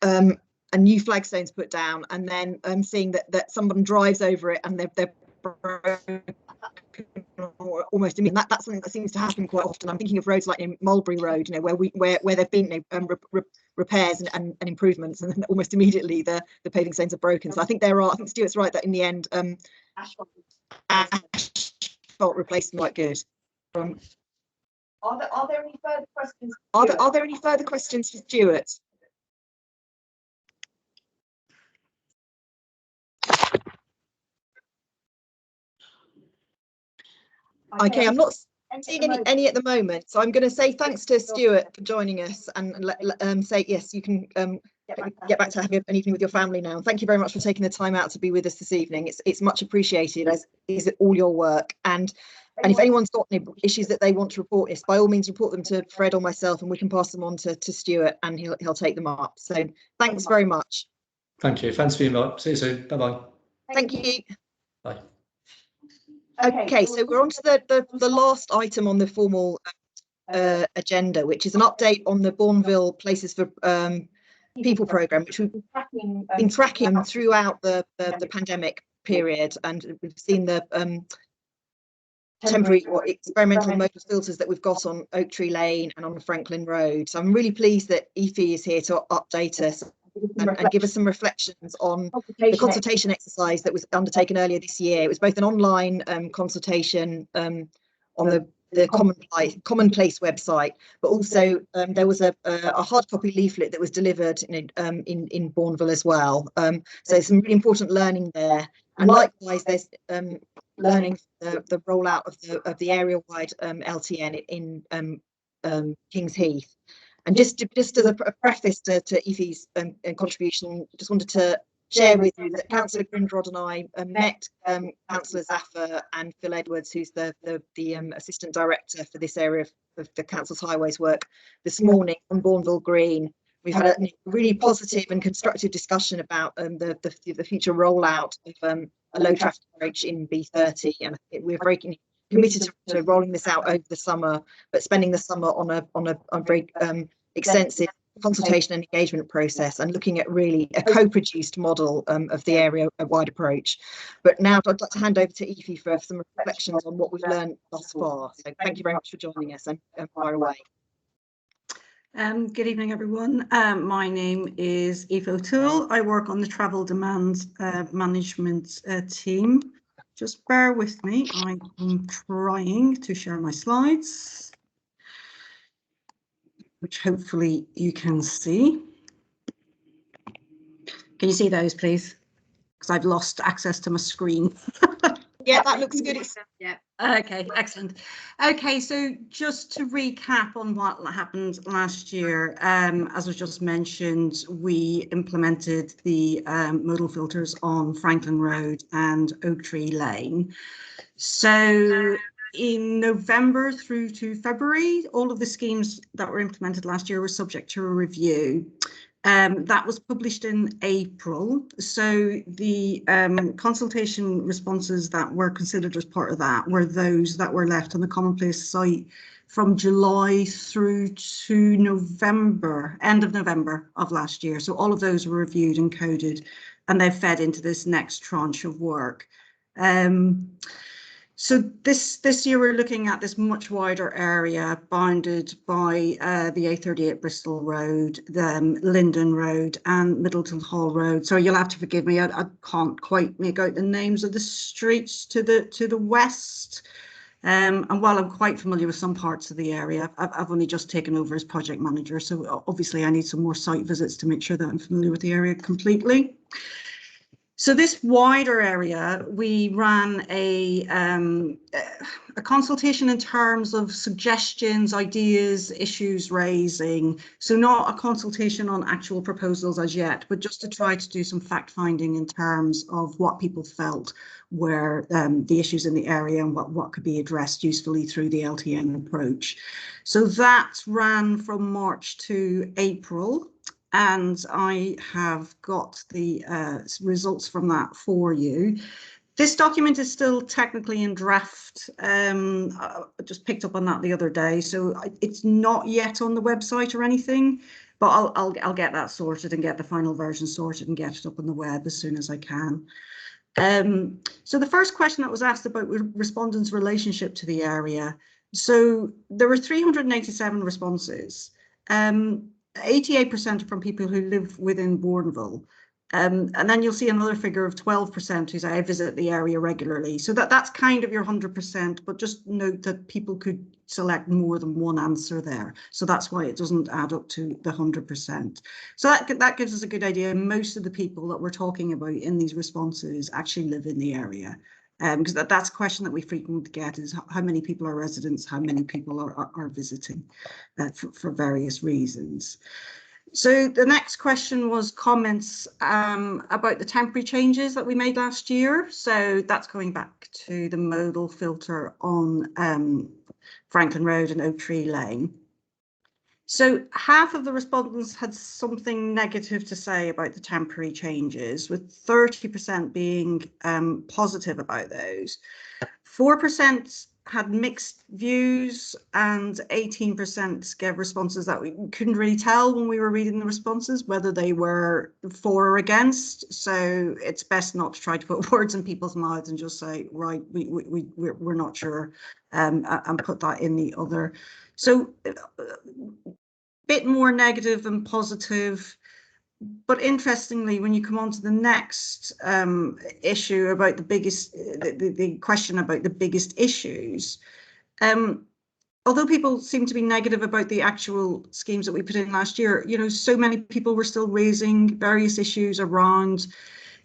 and new flagstones put down, and then seeing that someone drives over it and they're broken or almost immediate. That's something that seems to happen quite often. I'm thinking of roads like in Mulberry Road, where there've been repairs and improvements, and then almost immediately the paving stones are broken. So I think Stuart's right that in the end asphalt replacement quite good. Are there any further questions? Are there any further questions for Stuart? Okay, I'm not seeing any at the moment, so I'm going to say thanks to Stuart for joining us, and say yes, you can get back to having an evening with your family now. And thank you very much for taking the time out to be with us this evening. It's much appreciated, as is all your work. And if anyone's got any issues that they want to report us, by all means report them to Fred or myself, and we can pass them on to Stuart, and he'll take them up. So thanks very much. Thank you. Thanks for your invite. See you soon. Bye bye. Thank you. Bye. Okay, so we're on to the last item on the formal agenda, which is an update on the Bournville Places for People programme, which we've been tracking throughout the pandemic period, and we've seen the temporary or experimental modal filters that we've got on Oak Tree Lane and on Franklin Road. So I'm really pleased that Aoife is here to update us and give us some reflections on the consultation exercise that was undertaken earlier this year. It was both an online consultation on the Commonplace website, but also there was a hard copy leaflet that was delivered in Bournville as well. So some really important learning there, and likewise there's learning the rollout of the area-wide LTN in Kings Heath. And just as a preface to Aoife's contribution, just wanted to share with you that Councillor Grindrod and I met Councillor Zaffer and Phil Edwards, who's the Assistant Director for this area of the Council's highways work, this morning on Bournville Green. We've had a really positive and constructive discussion about the future rollout of a low traffic approach in B30, and we're very committed to rolling this out over the summer, but spending the summer on a very extensive consultation and engagement process, and looking at really a co-produced model of the area-wide approach. But now I'd like to hand over to Aoife for some reflections on what we've learned thus far. So thank you very much for joining us, and fire away. Good evening, everyone. My name is Aoife O'Toole. I work on the travel demand management team. Just bear with me. I am trying to share my slides, which hopefully you can see. Can you see those, please? Because I've lost access to my screen. Yeah, that looks good. Yeah. Okay, excellent. Okay, so just to recap on what happened last year, as was just mentioned, we implemented the modal filters on Franklin Road and Oak Tree Lane. So in November through to February, all of the schemes that were implemented last year were subject to a review. That was published in April. So the consultation responses that were considered as part of that were those that were left on the Commonplace site from July through to November, end of November of last year. So all of those were reviewed and coded, and they've fed into this next tranche of work. So this year we're looking at this much wider area bounded by the A38 Bristol Road, the Linden Road and Middleton Hall Road. So you'll have to forgive me, I can't quite make out the names of the streets to the west. And while I'm quite familiar with some parts of the area, I've only just taken over as project manager. So obviously I need some more site visits to make sure that I'm familiar with the area completely. So this wider area, we ran a consultation in terms of suggestions, ideas, issues raising. So not a consultation on actual proposals as yet, but just to try to do some fact finding in terms of what people felt were the issues in the area and what could be addressed usefully through the LTN approach. So that ran from March to April. And I have got the results from that for you. This document is still technically in draft. I just picked up on that the other day, so it's not yet on the website or anything, but I'll get that sorted and get the final version sorted and get it up on the web as soon as I can. So the first question that was asked about respondents' relationship to the area. So there were 387 responses. 88% are from people who live within Bournville. And then you'll see another figure of 12% who say I visit the area regularly. So that's kind of your 100%, but just note that people could select more than one answer there. So that's why it doesn't add up to the 100%. So that gives us a good idea. Most of the people that we're talking about in these responses actually live in the area. Because that's a question that we frequently get is how many people are residents, how many people are visiting for various reasons. So the next question was comments about the temporary changes that we made last year. So that's going back to the modal filter on Franklin Road and Oak Tree Lane. So half of the respondents had something negative to say about the temporary changes, with 30% being positive about those. 4% had mixed views and 18% gave responses that we couldn't really tell when we were reading the responses, whether they were for or against. So it's best not to try to put words in people's mouths and just say, right, we're not sure, and put that in the other. So bit more negative than positive, but interestingly, when you come on to the next issue about the biggest, the question about the biggest issues, although people seem to be negative about the actual schemes that we put in last year, you know, so many people were still raising various issues around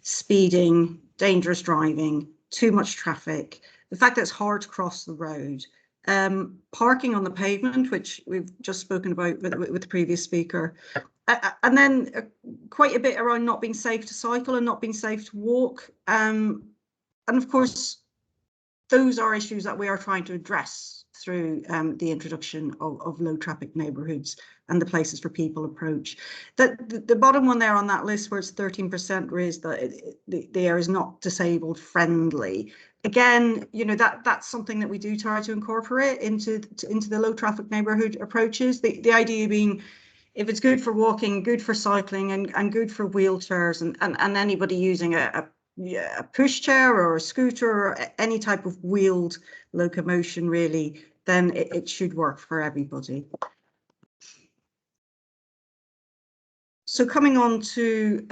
speeding, dangerous driving, too much traffic, the fact that it's hard to cross the road. Parking on the pavement, which we've just spoken about with the previous speaker, and then quite a bit around not being safe to cycle and not being safe to walk. And of course, those are issues that we are trying to address through the introduction of low traffic neighbourhoods and the places for people approach. The bottom one there on that list, where it's 13% raised that the area is not disabled friendly. Again, you know, that's something that we do try to incorporate into the low traffic neighbourhood approaches. The idea being, if it's good for walking, good for cycling, and good for wheelchairs, and anybody using a pushchair or a scooter or any type of wheeled locomotion, really, then it should work for everybody. So coming on to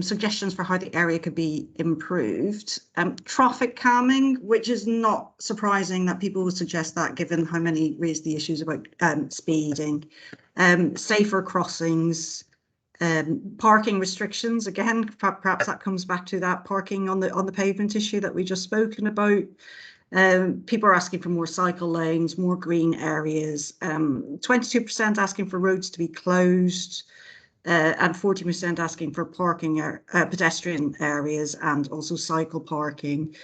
suggestions for how the area could be improved. Traffic calming, which is not surprising that people would suggest that, given how many raised the issues about speeding. Safer crossings, parking restrictions. Again, perhaps that comes back to that parking on the pavement issue that we just spoken about. People are asking for more cycle lanes, more green areas. 22% asking for roads to be closed. And 40% asking for parking, pedestrian areas, and also cycle parking.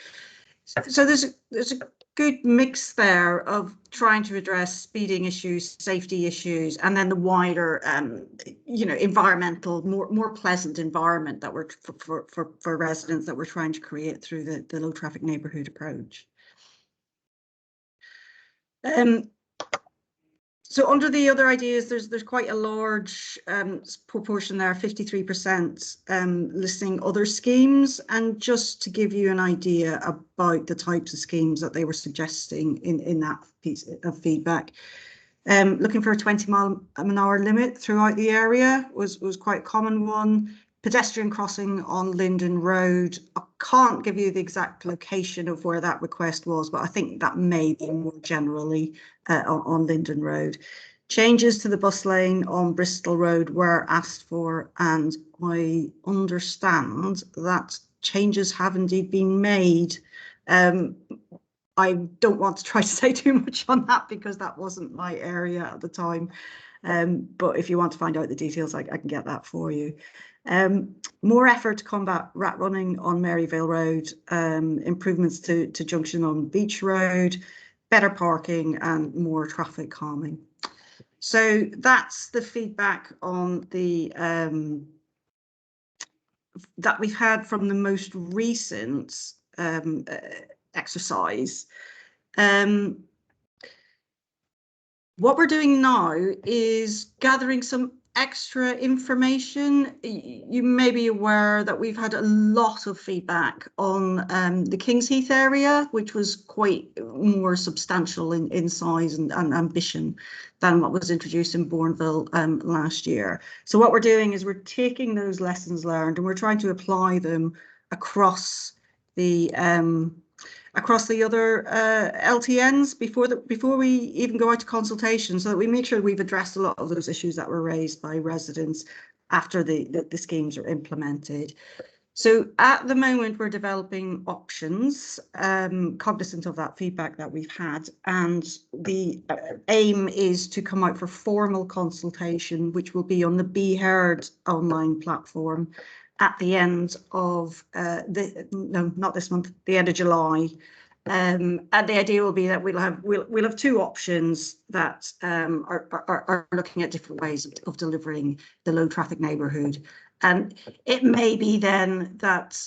So there's a good mix there of trying to address speeding issues, safety issues, and then the wider, you know, environmental, more pleasant environment that we're for residents that we're trying to create through the low traffic neighbourhood approach. So under the other ideas, there's quite a large proportion there, 53% listing other schemes. And just to give you an idea about the types of schemes that they were suggesting in that piece of feedback, looking for a 20-mile-an-hour limit throughout the area was quite a common one. Pedestrian crossing on Linden Road. I can't give you the exact location of where that request was, but I think that may be more generally on Linden Road. Changes to the bus lane on Bristol Road were asked for, and I understand that changes have indeed been made. I don't want to try to say too much on that because that wasn't my area at the time. But if you want to find out the details, I can get that for you. More effort to combat rat running on Maryvale Road, improvements to junction on Beach Road, better parking and more traffic calming. So that's the feedback on the that we've had from the most recent exercise. What we're doing now is gathering some extra information. You may be aware that we've had a lot of feedback on the Kings Heath area, which was quite more substantial in size and ambition than what was introduced in Bournville last year. So what we're doing is we're taking those lessons learned and we're trying to apply them across the other LTNs before we even go out to consultation, so that we make sure we've addressed a lot of those issues that were raised by residents after the schemes are implemented. So at the moment we're developing options, cognizant of that feedback that we've had, and the aim is to come out for formal consultation, which will be on the Be Heard online platform at the end of not this month, the end of July. And the idea will be that we'll have two options that are looking at different ways of delivering the low traffic neighbourhood. And it may be then that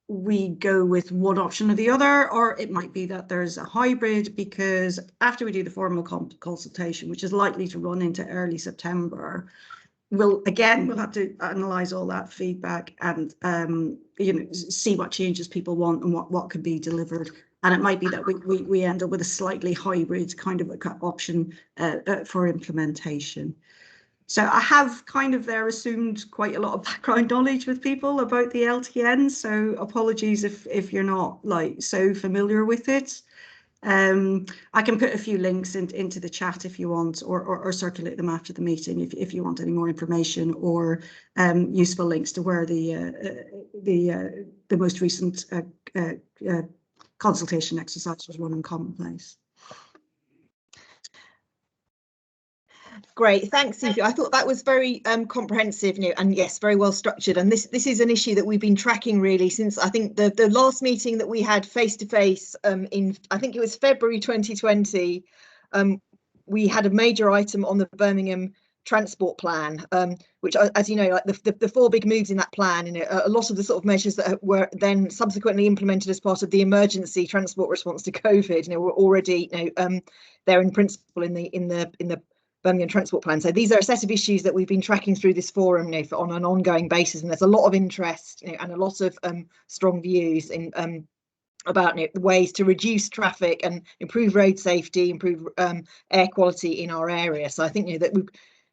we go with one option or the other, or it might be that there's a hybrid, because after we do the formal consultation, which is likely to run into early September, we'll have to analyse all that feedback and see what changes people want and what can be delivered. And it might be that we end up with a slightly hybrid kind of option for implementation. So I have kind of assumed quite a lot of background knowledge with people about the LTN. So apologies if you're not so familiar with it. I can put a few links into the chat if you want, or circulate them after the meeting if you want any more information, or useful links to where the most recent consultation exercise was run in Commonplace. Great, thanks, Sophie. I thought that was very comprehensive, and yes, very well structured. And this is an issue that we've been tracking really since I think the last meeting that we had face to face in I think it was February 2020. We had a major item on the Birmingham transport plan, which, as you know, like the four big moves in that plan, and a lot of the sort of measures that were then subsequently implemented as part of the emergency transport response to COVID, were already there in principle in the Birmingham transport plan. So these are a set of issues that we've been tracking through this forum on an ongoing basis, and there's a lot of interest and a lot of strong views in about ways to reduce traffic and improve road safety, improve air quality in our area. So I think that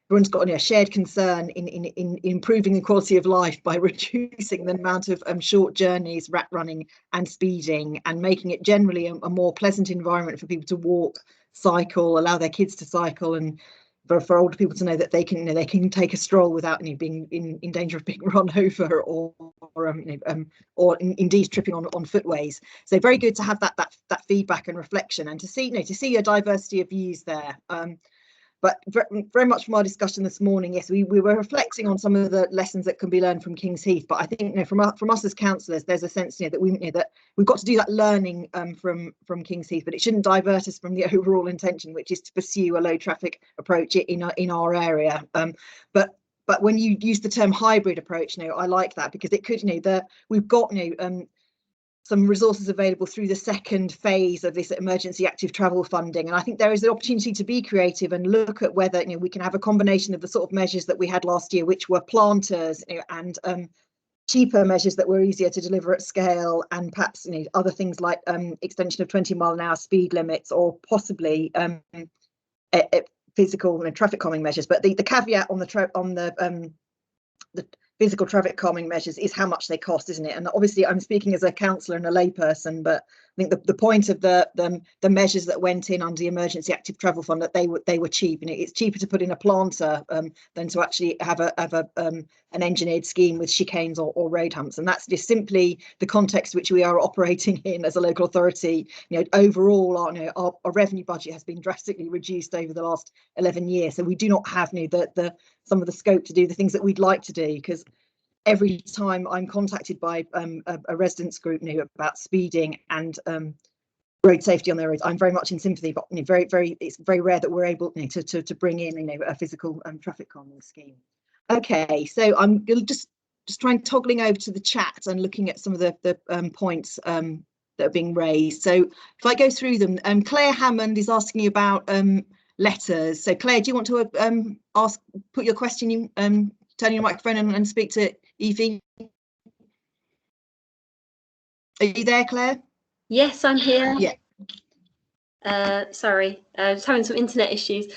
everyone's got a shared concern in improving the quality of life by reducing the amount of short journeys, rat running and speeding, and making it generally a more pleasant environment for people to walk, cycle, allow their kids to cycle, and for older people to know that they can take a stroll without being in danger of being run over or indeed tripping on footways. So very good to have that feedback and reflection, and to see a diversity of views there. But very much from our discussion this morning, yes, we were reflecting on some of the lessons that can be learned from Kings Heath. But I think from us as councillors, there's a sense that we've got to do that learning from Kings Heath, but it shouldn't divert us from the overall intention, which is to pursue a low traffic approach in our area. But when you use the term hybrid approach, I like that, because it could we've got some resources available through the second phase of this emergency active travel funding, and I think there is an opportunity to be creative and look at whether we can have a combination of the sort of measures that we had last year, which were planters, and cheaper measures that were easier to deliver at scale, and perhaps other things like extension of 20-mile-an-hour speed limits, or possibly physical traffic calming measures. But the caveat on the physical traffic calming measures is how much they cost, isn't it? And obviously I'm speaking as a councillor and a layperson, but I think the point of the measures that went in under the Emergency Active Travel Fund, that they were cheap, and it's cheaper to put in a planter than to actually have an engineered scheme with chicanes or road humps. And that's just simply the context which we are operating in as a local authority. Overall our revenue budget has been drastically reduced over the last 11 years, so we do not have some of the scope to do the things that we'd like to do. Because every time I'm contacted by a residents group about speeding and road safety on their roads, I'm very much in sympathy, but it's very rare that we're able to bring in a physical traffic calming scheme. Okay, so I'm just trying toggling over to the chat and looking at some of the points that are being raised. So if I go through them, Claire Hammond is asking you about letters. So Claire, do you want to put your question, turn your microphone and speak to Evie? Are you there, Claire? Yes, I'm here. Yeah. Sorry, just having some internet issues.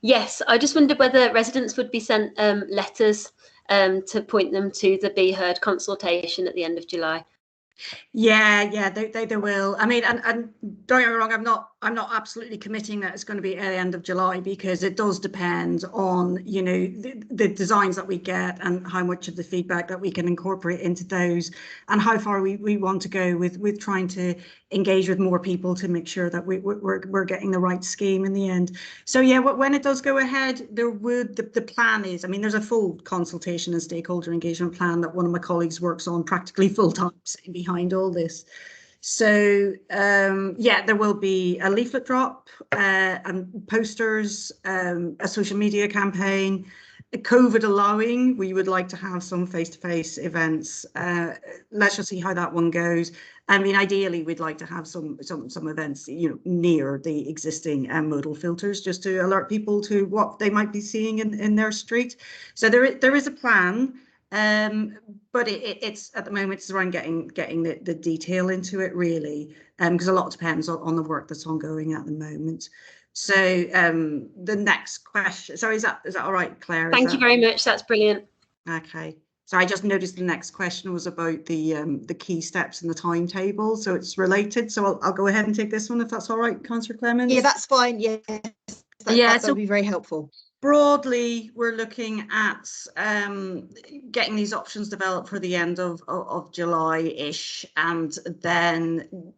Yes, I just wondered whether residents would be sent letters to point them to the Be Heard consultation at the end of July. Yeah, they will. I mean, and don't get me wrong, I'm not absolutely committing that it's going to be at the end of July, because it does depend on the designs that we get and how much of the feedback that we can incorporate into those, and how far we want to go with trying to engage with more people to make sure that we're getting the right scheme in the end. So yeah, when it does go ahead, the plan is, I mean, there's a full consultation and stakeholder engagement plan that one of my colleagues works on practically full time, sitting behind all this. So yeah, there will be a leaflet drop and posters, a social media campaign. COVID allowing, we would like to have some face-to-face events. Let's just see how that one goes. I mean, ideally, we'd like to have some events, near the existing modal filters, just to alert people to what they might be seeing in their street. So there is a plan, but it's at the moment it's around getting the detail into it, really, because a lot depends on the work that's ongoing at the moment. So the next question, sorry, is that all right, Claire? Thank you very much, that's brilliant. Okay, so I just noticed the next question was about the key steps in the timetable, so it's related, so I'll go ahead and take this one if that's all right, Councillor Clements. Yeah, that's fine. Yeah, that would be very helpful. Broadly, we're looking at getting these options developed for the end of July-ish, and then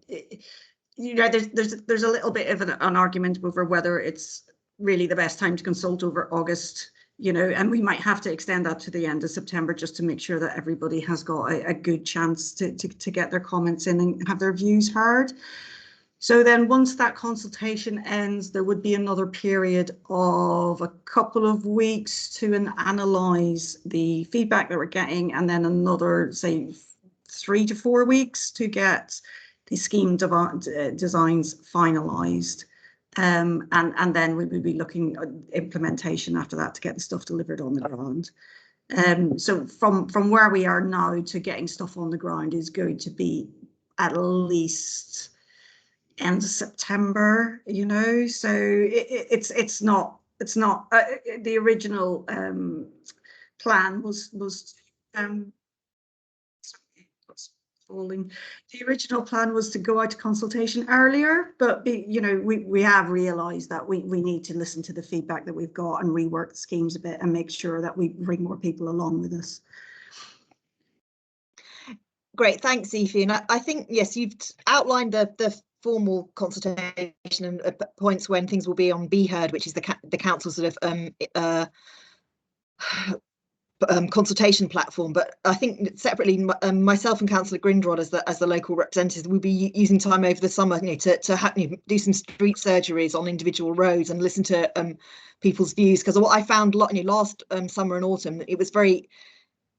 there's a little bit of an argument over whether it's really the best time to consult over August, and we might have to extend that to the end of September just to make sure that everybody has got a good chance to get their comments in and have their views heard. So then once that consultation ends, there would be another period of a couple of weeks to analyse the feedback that we're getting, and then another, say, 3 to 4 weeks to get the scheme designs finalised. And then we would be looking at implementation after that to get the stuff delivered on the ground. So from where we are now to getting stuff on the ground is going to be at least end of September, so it's not the original plan was the original plan was to go out to consultation earlier, but we have realised that we need to listen to the feedback that we've got and rework the schemes a bit and make sure that we bring more people along with us. Great, thanks, Aoife. And I think, yes, you've outlined the formal consultation and points when things will be on Be Heard, which is the council sort of consultation platform. But I think separately, myself and Councillor Grindrod as the local representatives will be using time over the summer to do some street surgeries on individual roads and listen to people's views, because what I found last summer and autumn, it was very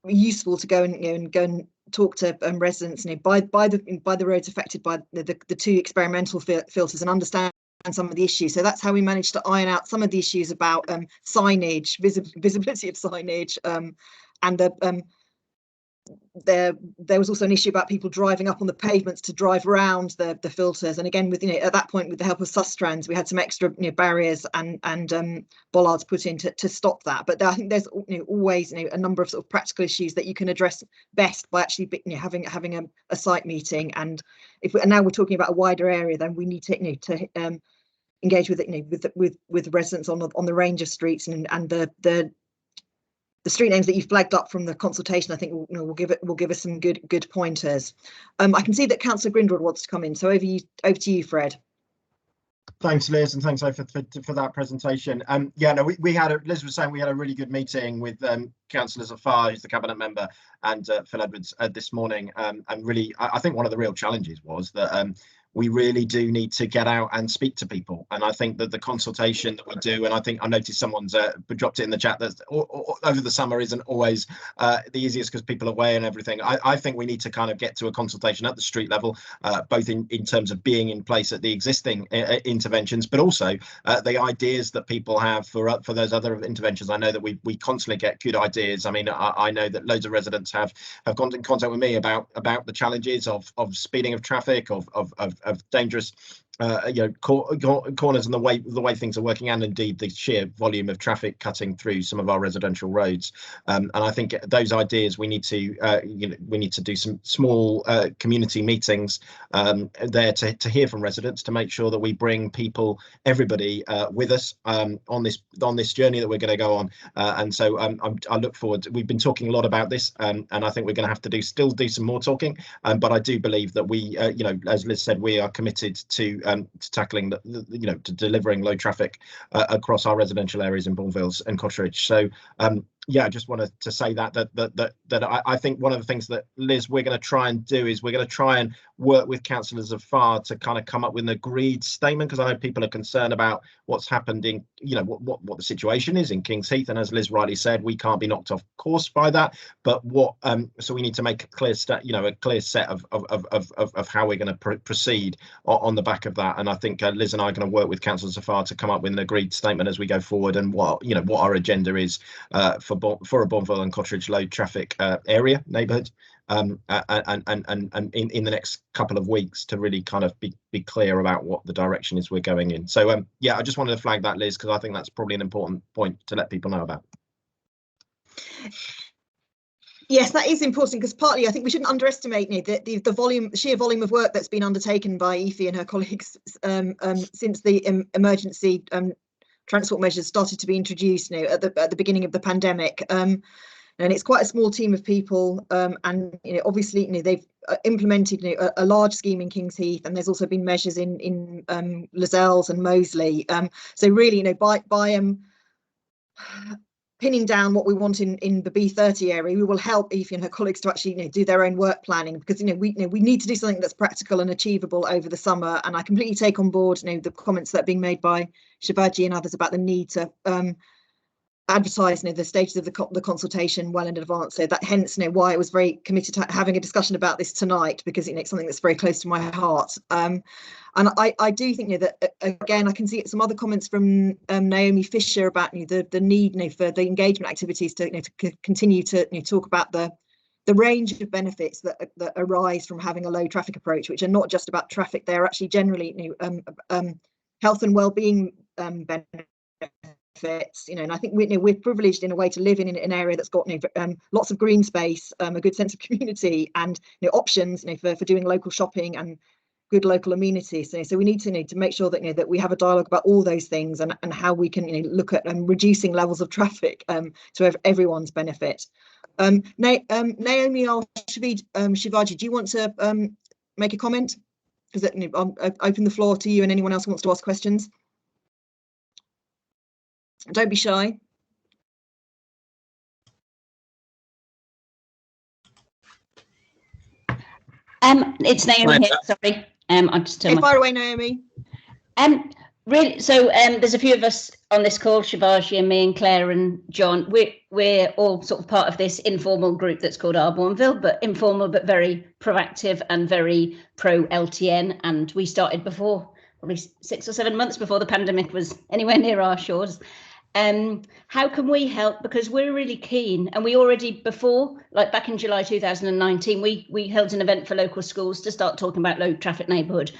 useful to go and talk to residents by the roads affected by the two experimental filters and understand some of the issues. So that's how we managed to iron out some of the issues about signage, visibility of signage, and there was also an issue about people driving up on the pavements to drive around the filters, and again, with at that point, with the help of Sustrans, we had some extra barriers and bollards put in to stop that. But I think there's always a number of sort of practical issues that you can address best by actually having a site meeting. And now we're talking about a wider area, then we need to engage with with residents on the range of streets, and the street names that you flagged up from the consultation, I think will give us some good pointers. I can see that Councillor Grindrod wants to come in, so over to you, Fred. Thanks, Liz, and thanks for that presentation. Yeah, no, Liz was saying we had a really good meeting with Councillor Zafar, who's the cabinet member, and Phil Edwards this morning. And really, I think one of the real challenges was that we really do need to get out and speak to people. And I think that the consultation that we do, and I noticed someone's dropped it in the chat, that over the summer isn't always the easiest because people are away and everything. I think we need to kind of get to a consultation at the street level, both in terms of being in place at the existing interventions, but also the ideas that people have for those other interventions. I know that we constantly get good ideas. I mean, I know that loads of residents have gone in contact with me about the challenges of speeding of traffic, of dangerous corners and the way things are working, and indeed the sheer volume of traffic cutting through some of our residential roads. And I think those ideas we need to do some small community meetings there to hear from residents, to make sure that we bring everybody with us on this journey that we're going to go on. And so I look forward. We've been talking a lot about this, and I think we're going to have to still do some more talking. But I do believe that we, as Liz said, we are committed to tackling to delivering low traffic across our residential areas in Bournville and Cotteridge. So yeah, I just wanted to say that I think one of the things that, Liz, we're going to try and do is we're going to try and work with councillors of FAR to kind of come up with an agreed statement, because I know people are concerned about what's happened in, what the situation is in King's Heath, and as Liz rightly said, we can't be knocked off course by that. But so we need to make a clear set of how we're going to proceed on the back of that. And I think Liz and I are going to work with councillors of FAR to come up with an agreed statement as we go forward, and what our agenda is for a Bournville and Cotteridge low traffic area neighbourhood, and in the next couple of weeks, to really kind of be clear about what the direction is we're going in. So yeah, I just wanted to flag that, Liz, because I think that's probably an important point to let people know about. Yes, that is important, because partly I think we shouldn't underestimate the sheer volume of work that's been undertaken by Aoife and her colleagues since the emergency transport measures started to be introduced at the beginning of the pandemic. And it's quite a small team of people, and obviously they've implemented a large scheme in King's Heath, and there's also been measures in Lozells and Moseley. So really, by pinning down what we want in the B30 area, we will help Aoife and her colleagues to actually do their own work planning, because we need to do something that's practical and achievable over the summer. And I completely take on board the comments that are being made by Shivaji and others about the need to advertise the stages of the consultation well in advance. So that hence why I was very committed to having a discussion about this tonight, because it's something that's very close to my heart. And I do think that again, I can see some other comments from Naomi Fisher about the need for the engagement activities to continue to talk about the range of benefits that arise from having a low traffic approach, which are not just about traffic. They're actually generally health and well-being benefits. And I think we're privileged in a way to live in an area that's got lots of green space, a good sense of community, and options for doing local shopping and good local amenities. So we need to make sure that that we have a dialogue about all those things, and how we can look at reducing levels of traffic to everyone's benefit. Naomi or Shivaji, do you want to make a comment? Because I'll open the floor to you and anyone else who wants to ask questions. Don't be shy. It's Naomi here. Sorry, I'm just far away, Naomi. Really. So there's a few of us on this call: Shivaji and me and Claire and John. We're all sort of part of this informal group that's called Our Bournville, but informal, but very proactive and very pro LTN. And we started before, probably 6 or 7 months before the pandemic was anywhere near our shores. How can we help? Because we're really keen, and we already before, like back in July 2019, we held an event for local schools to start talking about low traffic neighbourhood.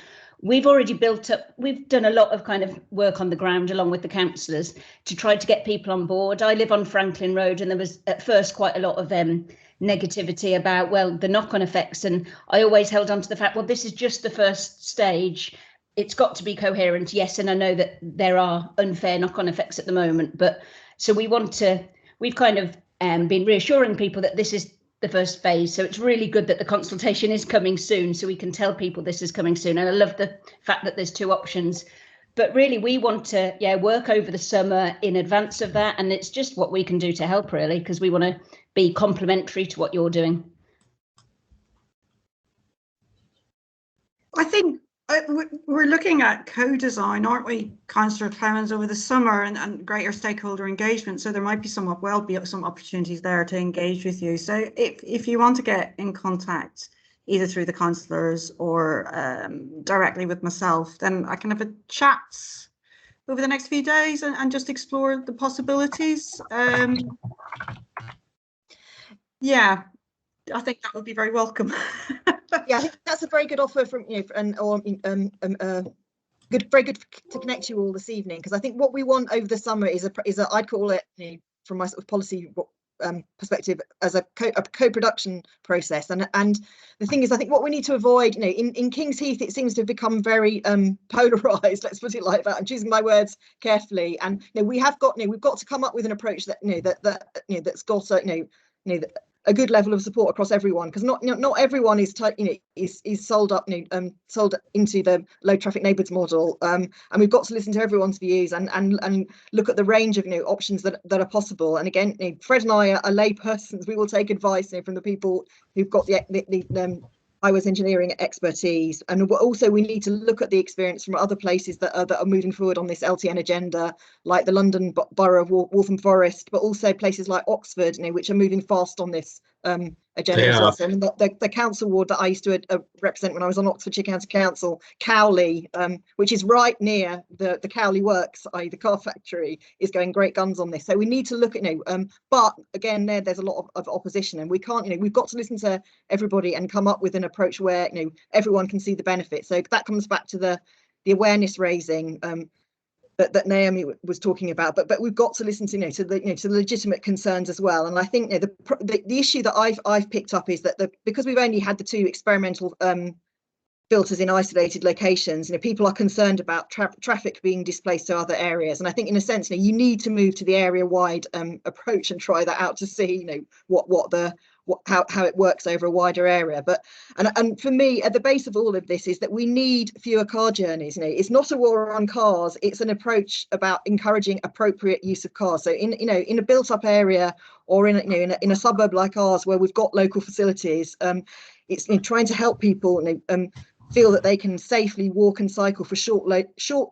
We've already built up, we've done a lot of kind of work on the ground along with the councillors to try to get people on board. I live on Franklin Road, and there was at first quite a lot of negativity about, well, the knock-on effects. And I always held on to the fact, well, this is just the first stage. It's got to be coherent, yes, and I know that there are unfair knock-on effects at the moment, but so we've kind of been reassuring people that this is the first phase. So it's really good that the consultation is coming soon, so we can tell people this is coming soon. And I love the fact that there's 2 options, but really we want to work over the summer in advance of that, and it's just what we can do to help, really, because we want to be complementary to what you're doing. I think we're looking at co-design, aren't we, Councillor Clemens, over the summer, and greater stakeholder engagement. So there might be some opportunities there to engage with you. So if you want to get in contact, either through the councillors or directly with myself, then I can have a chat over the next few days and just explore the possibilities. Yeah, I think that would be very welcome. Yeah, I think that's a very good offer from very good to connect you all this evening, because I think what we want over the summer is a I'd call it, from my sort of policy perspective, as a co-production process. And the thing is, I think what we need to avoid, in King's Heath, it seems to have become very polarized. Let's put it like that. I'm choosing my words carefully. And we've got to come up with an approach that that's got a good level of support across everyone, because not everyone is sold up sold into the low traffic neighbourhoods model, and we've got to listen to everyone's views and look at the range of options that are possible. And again, Fred and I are lay persons. We will take advice from the people who've got the highways engineering expertise, and also we need to look at the experience from other places that are moving forward on this LTN agenda, like the London Borough of Waltham Forest, but also places like Oxford, which are moving fast on this agenda as well. So, I mean, the council ward that I used to represent when I was on Oxfordshire County Council, Cowley, which is right near the Cowley Works, i.e. the car factory, is going great guns on this. So we need to look at, but again, there's a lot of opposition, and we can't, we've got to listen to everybody and come up with an approach where, everyone can see the benefit. So that comes back to the awareness raising that Naomi was talking about, but we've got to listen to to the legitimate concerns as well. And I think the issue that I've picked up is that because we've only had the 2 experimental filters in isolated locations, people are concerned about traffic being displaced to other areas. And I think in a sense, you need to move to the area-wide approach and try that out to see how it works over a wider area. But and for me, at the base of all of this is that we need fewer car journeys. It's not a war on cars, it's an approach about encouraging appropriate use of cars. So in a built-up area, or in a suburb like ours where we've got local facilities, it's trying to help people feel that they can safely walk and cycle for short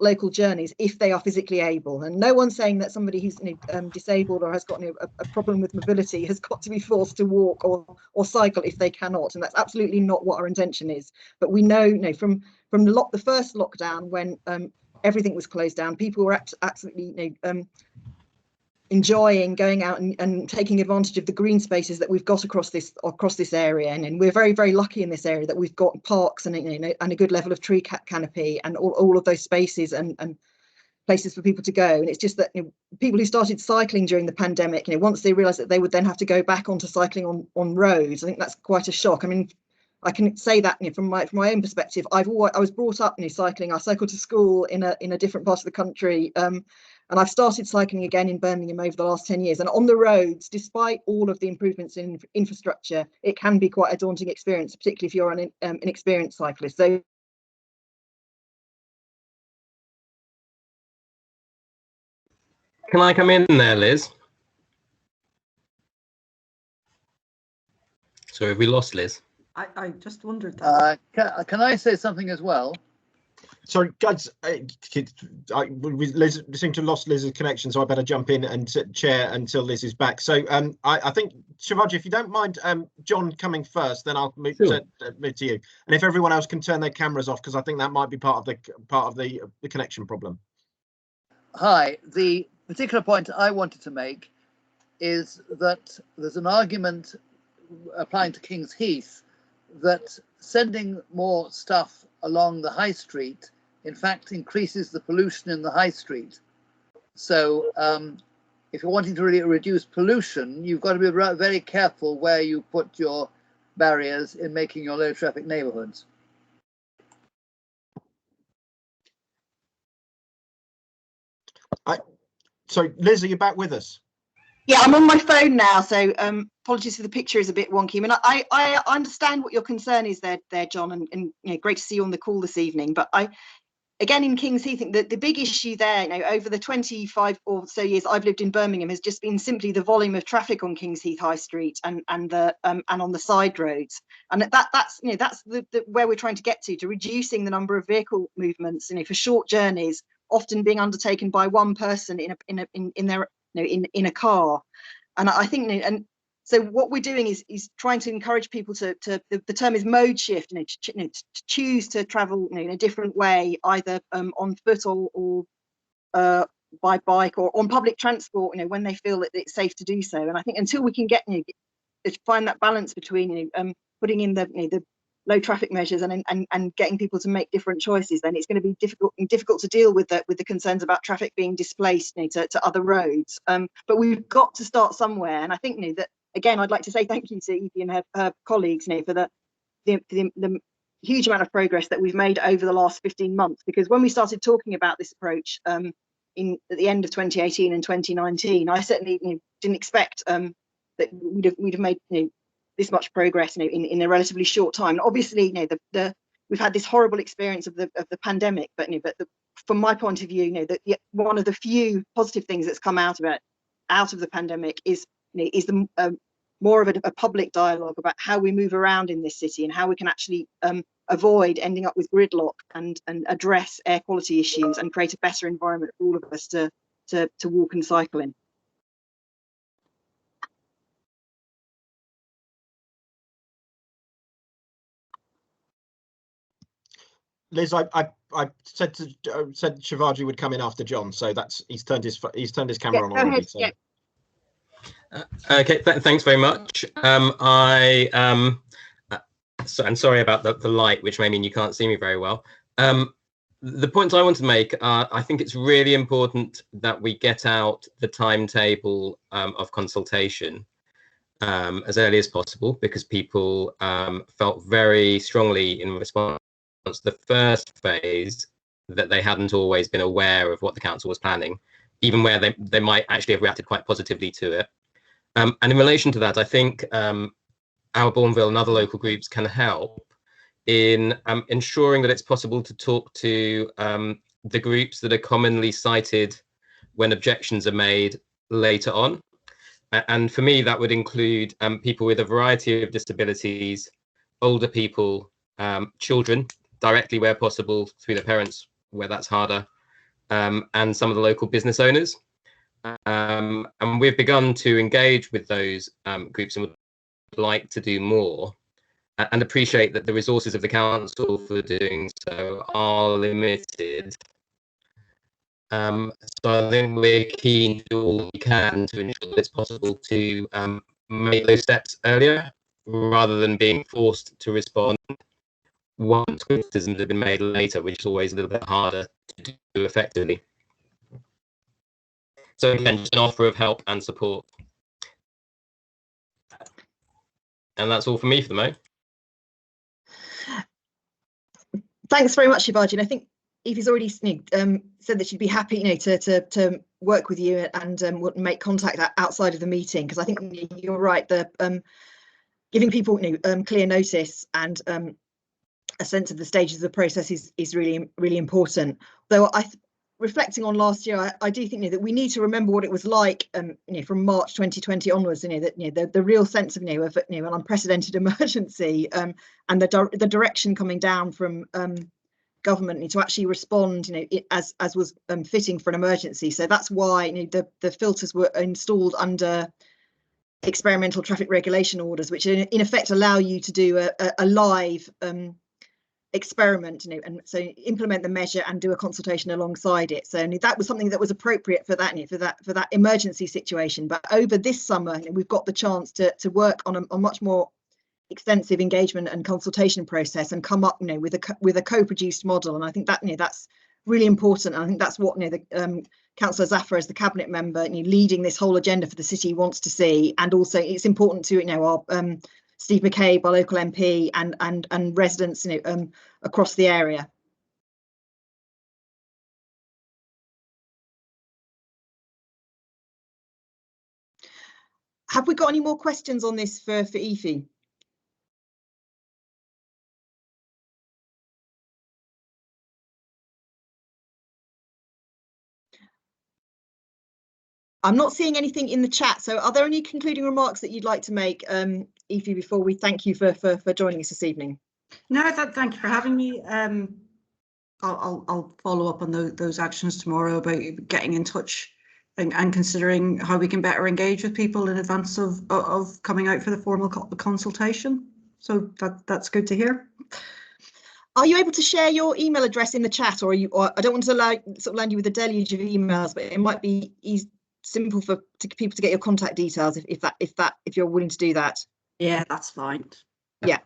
local journeys if they are physically able. And no one's saying that somebody who's disabled or has got a problem with mobility has got to be forced to walk or cycle if they cannot, and that's absolutely not what our intention is. But we know, from the first lockdown, when everything was closed down, people were absolutely enjoying going out and taking advantage of the green spaces that we've got across this area, and we're very, very lucky in this area that we've got parks and a good level of tree canopy and all of those spaces and places for people to go. And it's just that people who started cycling during the pandemic, once they realised that they would then have to go back onto cycling on roads, I think that's quite a shock. I mean, I can say that from my own perspective, I was brought up cycling. I cycled to school in a different part of the country. And I've started cycling again in Birmingham over the last 10 years. And on the roads, despite all of the improvements in infrastructure, it can be quite a daunting experience, particularly if you're an experienced cyclist. So can I come in there, Liz? So have we lost Liz? I just wondered that. Can I say something as well? Sorry, guys, we seem to have lost Liz's connection, so I better jump in and chair until Liz is back. So I think, Shivaji, if you don't mind, John coming first, then I'll move to you. And if everyone else can turn their cameras off, because I think that might be part of the connection problem. Hi, the particular point I wanted to make is that there's an argument applying to King's Heath that sending more stuff along the high street in fact increases the pollution in the high street. So if you're wanting to really reduce pollution, you've got to be very careful where you put your barriers in making your low traffic neighborhoods. So Liz, are you back with us? Yeah, I'm on my phone now, so apologies if the picture is a bit wonky. I mean, I understand what your concern is there, John, and you know, great to see you on the call this evening. But again, in King's Heath, I think that the big issue there, you know, over the 25 or so years I've lived in Birmingham, has just been simply the volume of traffic on King's Heath High Street and on the side roads, and that's you know, that's where we're trying to get to reducing the number of vehicle movements, you know, for short journeys, often being undertaken by one person in a car. And I think, you know, and so what we're doing is trying to encourage people to the term is mode shift, you know, to choose to travel, you know, in a different way, either on foot or by bike or on public transport, you know, when they feel that it's safe to do so. And I think until we can get, you know, find that balance between, you know, putting in the, you know, the low traffic measures and getting people to make different choices, then it's going to be difficult to deal with the concerns about traffic being displaced, you know, to other roads. But we've got to start somewhere, and I think, you know, that again, I'd like to say thank you to Evie and her colleagues, you know, for the huge amount of progress that we've made over the last 15 months. Because when we started talking about this approach at the end of 2018 and 2019, I certainly, you know, didn't expect that we'd have made, you know, this much progress, you know, in a relatively short time. And obviously, you know, we've had this horrible experience of the pandemic, but, you know, from my point of view, you know, that one of the few positive things that's come out of the pandemic is, you know, is the more of a public dialogue about how we move around in this city and how we can actually avoid ending up with gridlock and address air quality issues and create a better environment for all of us to walk and cycle in. Liz, I said Shivaji would come in after John, so he's turned his camera on already. So. Okay, thanks very much. I'm sorry about the light, which may mean you can't see me very well. The points I want to make are, I think it's really important that we get out the timetable of consultation as early as possible, because people felt very strongly in response to the first phase that they hadn't always been aware of what the council was planning, even where they might actually have reacted quite positively to it. And in relation to that, I think our Bournville and other local groups can help in ensuring that it's possible to talk to the groups that are commonly cited when objections are made later on. And for me, that would include people with a variety of disabilities, older people, children, directly where possible, through their parents where that's harder, and some of the local business owners. And we've begun to engage with those groups and would like to do more, and appreciate that the resources of the council for doing so are limited. So I think we're keen to do all we can to ensure that it's possible to make those steps earlier, rather than being forced to respond once criticisms have been made later, which is always a little bit harder to do effectively. So again, just an offer of help and support. And that's all for me for the moment. Thanks very much, Shivaji. And I think Evie's already said that she'd be happy, you know, to work with you and make contact outside of the meeting, because I think you're right. The giving people, you know, clear notice and a sense of the stages of the process is really important. Though reflecting on last year, I do think, you know, that we need to remember what it was like, you know, from March 2020 onwards. You know, that, you know, the real sense of, you know, an unprecedented emergency, and the direction coming down from government to actually respond, you know, as was fitting for an emergency. So that's why, you know, the filters were installed under experimental traffic regulation orders, which in effect allow you to do a live experiment, and so implement the measure and do a consultation alongside it. So that was something that was appropriate for that for that emergency situation. But over this summer, we've got the chance to work on a much more extensive engagement and consultation process and come up with a co-produced model. And I think that that's really important. And I think that's what Councillor Zafar, as the cabinet member, leading this whole agenda for the city, wants to see. And also it's important to our Steve McCabe, our local MP, and residents across the area. Have we got any more questions on this for Aoife? I'm not seeing anything in the chat. So are there any concluding remarks that you'd like to make, Aoife, before we thank you for joining us this evening? No, thank you for having me. I'll follow up on those actions tomorrow about getting in touch and considering how we can better engage with people in advance of coming out for the formal consultation. So that's good to hear. Are you able to share your email address in the chat, or I don't want to land you with a deluge of emails, but it might be simple for people to get your contact details if you're willing to do that. Yeah, that's fine. Yeah.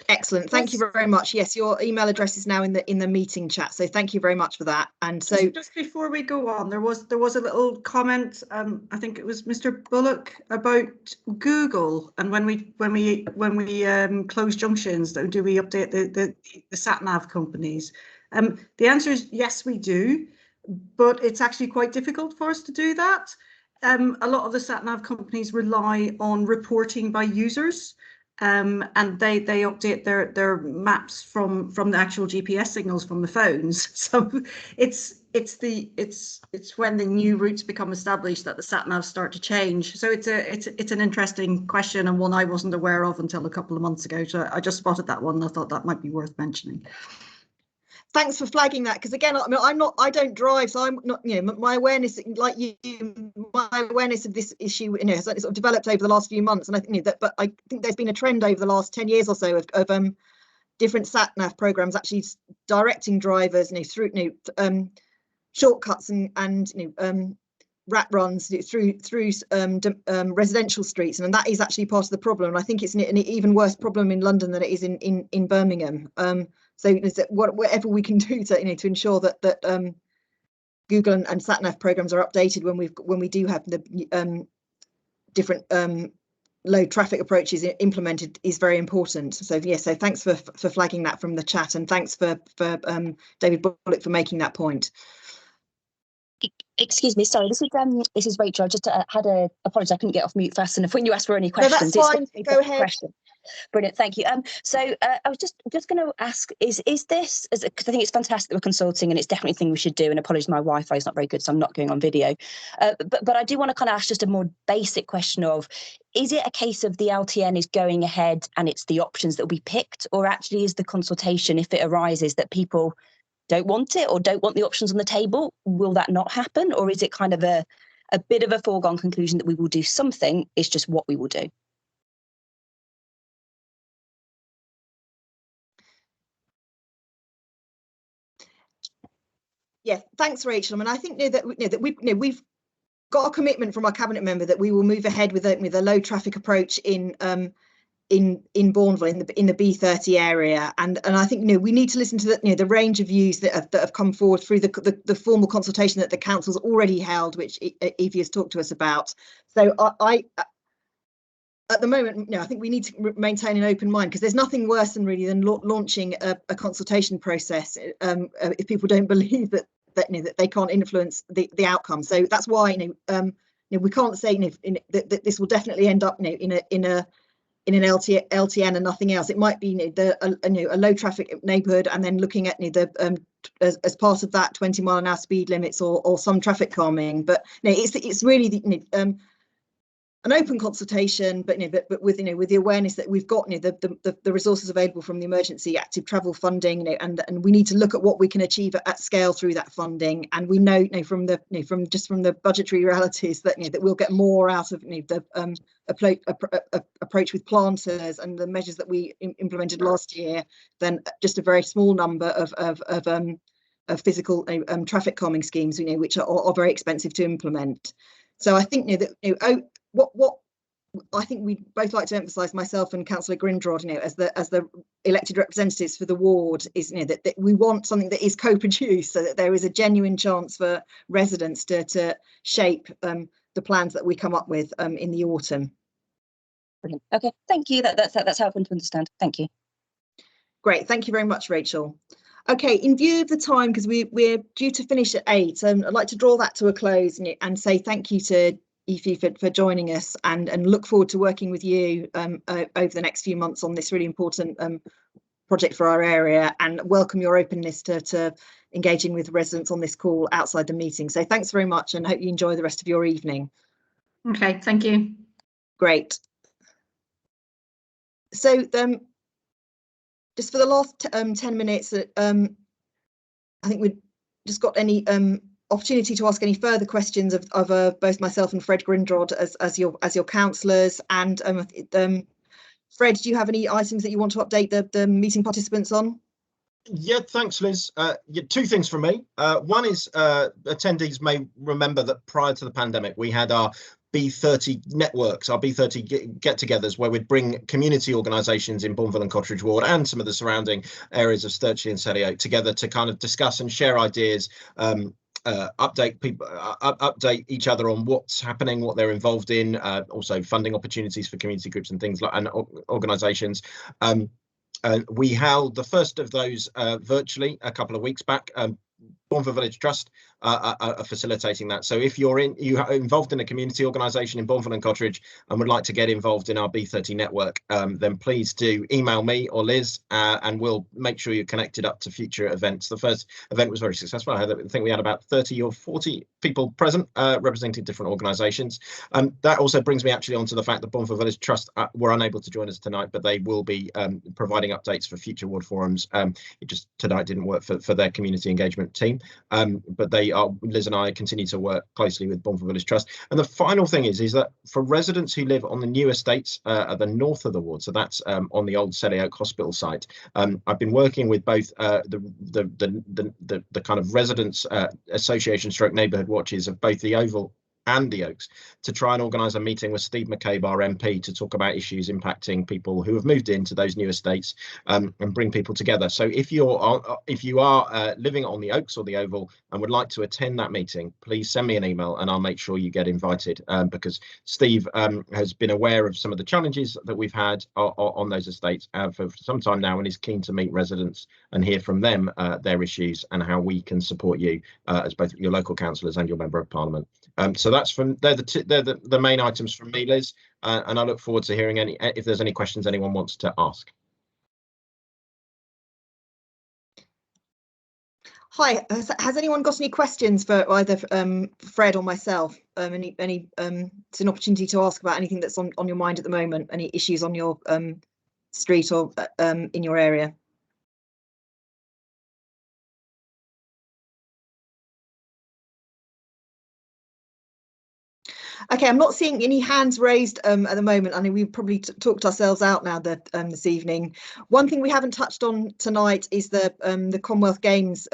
Excellent. Thank you very much. Yes, your email address is now in the meeting chat. So thank you very much for that. And so just before we go on, there was a little comment. I think it was Mr. Bullock about Google, and when we close junctions, do we update the sat nav companies? The answer is yes, we do, but it's actually quite difficult for us to do that. A lot of the sat nav companies rely on reporting by users. And they update their maps from the actual GPS signals from the phones. So it's when the new routes become established that the sat navs start to change. So it's an interesting question, and one I wasn't aware of until a couple of months ago. So I just spotted that one, and I thought that might be worth mentioning. Thanks for flagging that, because again, I don't drive, so I'm not, my awareness, like you, my awareness of this issue, has sort of developed over the last few months, and I think but I think there's been a trend over the last 10 years or so of different sat nav programs actually directing drivers, through shortcuts and rat runs through residential streets, and that is actually part of the problem. And I think it's an even worse problem in London than it is in Birmingham. So whatever we can do to ensure that Google and SatNav programs are updated when we do have the different low traffic approaches implemented is very important. So yes, so thanks for flagging that from the chat, and thanks for David Bullock for making that point. Excuse me, sorry, this is Rachel. I just had apologies, I couldn't get off mute fast enough when you asked for any questions. No, that's fine. Go ahead. Question. Brilliant, thank you. So I was just going to ask, is this, because I think it's fantastic that we're consulting, and it's definitely a thing we should do, and apologies, my Wi-Fi is not very good, so I'm not going on video. But I do want to kind of ask just a more basic question of, is it a case of the LTN is going ahead and it's the options that will be picked, or actually is the consultation, if it arises that people don't want it or don't want the options on the table, will that not happen? Or is it kind of a bit of a foregone conclusion that we will do something, it's just what we will do? Yeah, thanks, Rachel. I mean, I think that we've got a commitment from our cabinet member that we will move ahead with a low traffic approach in Bournville, in the B30 area, and I think we need to listen to the range of views that have come forward through the formal consultation that the council's already held, which Evie has talked to us about. So I at the moment, I think we need to maintain an open mind, because there's nothing worse than launching a consultation process if people don't believe that they can't influence the outcome. So that's why we can't say that this will definitely end up in an LTN and nothing else. It might be a low traffic neighbourhood, and then looking at as part of that 20-mile-an-hour speed limits or some traffic calming. But it's really an open consultation, but but with with the awareness that we've got the resources available from the emergency active travel funding, and we need to look at what we can achieve at scale through that funding. And we know, from the budgetary realities that that we'll get more out of the approach with planters and the measures that we implemented last year than just a very small number of physical traffic calming schemes, which are very expensive to implement. So I think that what I think we'd both like to emphasise, myself and Councillor Grindrod, as the elected representatives for the ward, is that we want something that is co-produced, so that there is a genuine chance for residents to shape the plans that we come up with in the autumn. Brilliant. Okay, thank you. That's helpful to understand. Thank you. Great, thank you very much, Rachel. Okay, in view of the time, because we're due to finish at 8, I'd like to draw that to a close and say thank you to Aoife for joining us, and look forward to working with you over the next few months on this really important project for our area, and welcome your openness to engaging with residents on this call outside the meeting. So thanks very much, and hope you enjoy the rest of your evening. Okay, thank you. Great. So just for the last 10 minutes, I think we've just got any opportunity to ask any further questions of both myself and Fred Grindrod as your councillors. And Fred, do you have any items that you want to update the meeting participants on? Yeah, thanks, Liz. Two things from me. One is attendees may remember that prior to the pandemic, we had our B30 networks, our B30 get-togethers, where we'd bring community organisations in Bournville and Cotteridge ward and some of the surrounding areas of Sturchley and Selly together to kind of discuss and share ideas, update people, update each other on what's happening, what they're involved in, also funding opportunities for community groups and things like, and organisations. We held the first of those virtually a couple of weeks back. Bournville Village Trust are facilitating that. So if you're involved in a community organisation in Bournville and Cotteridge and would like to get involved in our B30 network, then please do email me or Liz, and we'll make sure you're connected up to future events. The first event was very successful. I think we had about 30 or 40 people present, representing different organisations. That also brings me actually onto the fact that Bournville Village Trust were unable to join us tonight, but they will be providing updates for future ward forums. It just tonight didn't work for their community engagement team. But Liz and I continue to work closely with Bournville Village Trust. And the final thing is that for residents who live on the new estates at the north of the ward, so that's on the old Selly Oak Hospital site, I've been working with both the kind of residents association stroke neighbourhood watches of both the Oval and the Oaks to try and organise a meeting with Steve McCabe, our MP, to talk about issues impacting people who have moved into those new estates, and bring people together. So if you are living on the Oaks or the Oval and would like to attend that meeting, please send me an email and I'll make sure you get invited, because Steve has been aware of some of the challenges that we've had on those estates for some time now, and is keen to meet residents and hear from them their issues and how we can support you as both your local councillors and your Member of Parliament. So that's they're the main items from me, Liz, and I look forward to hearing if there's any questions anyone wants to ask. Hi, has anyone got any questions for either Fred or myself? It's an opportunity to ask about anything that's on your mind at the moment, any issues on your street or in your area. Okay, I'm not seeing any hands raised at the moment. I mean, we've probably talked ourselves out now this evening. One thing we haven't touched on tonight is the Commonwealth Games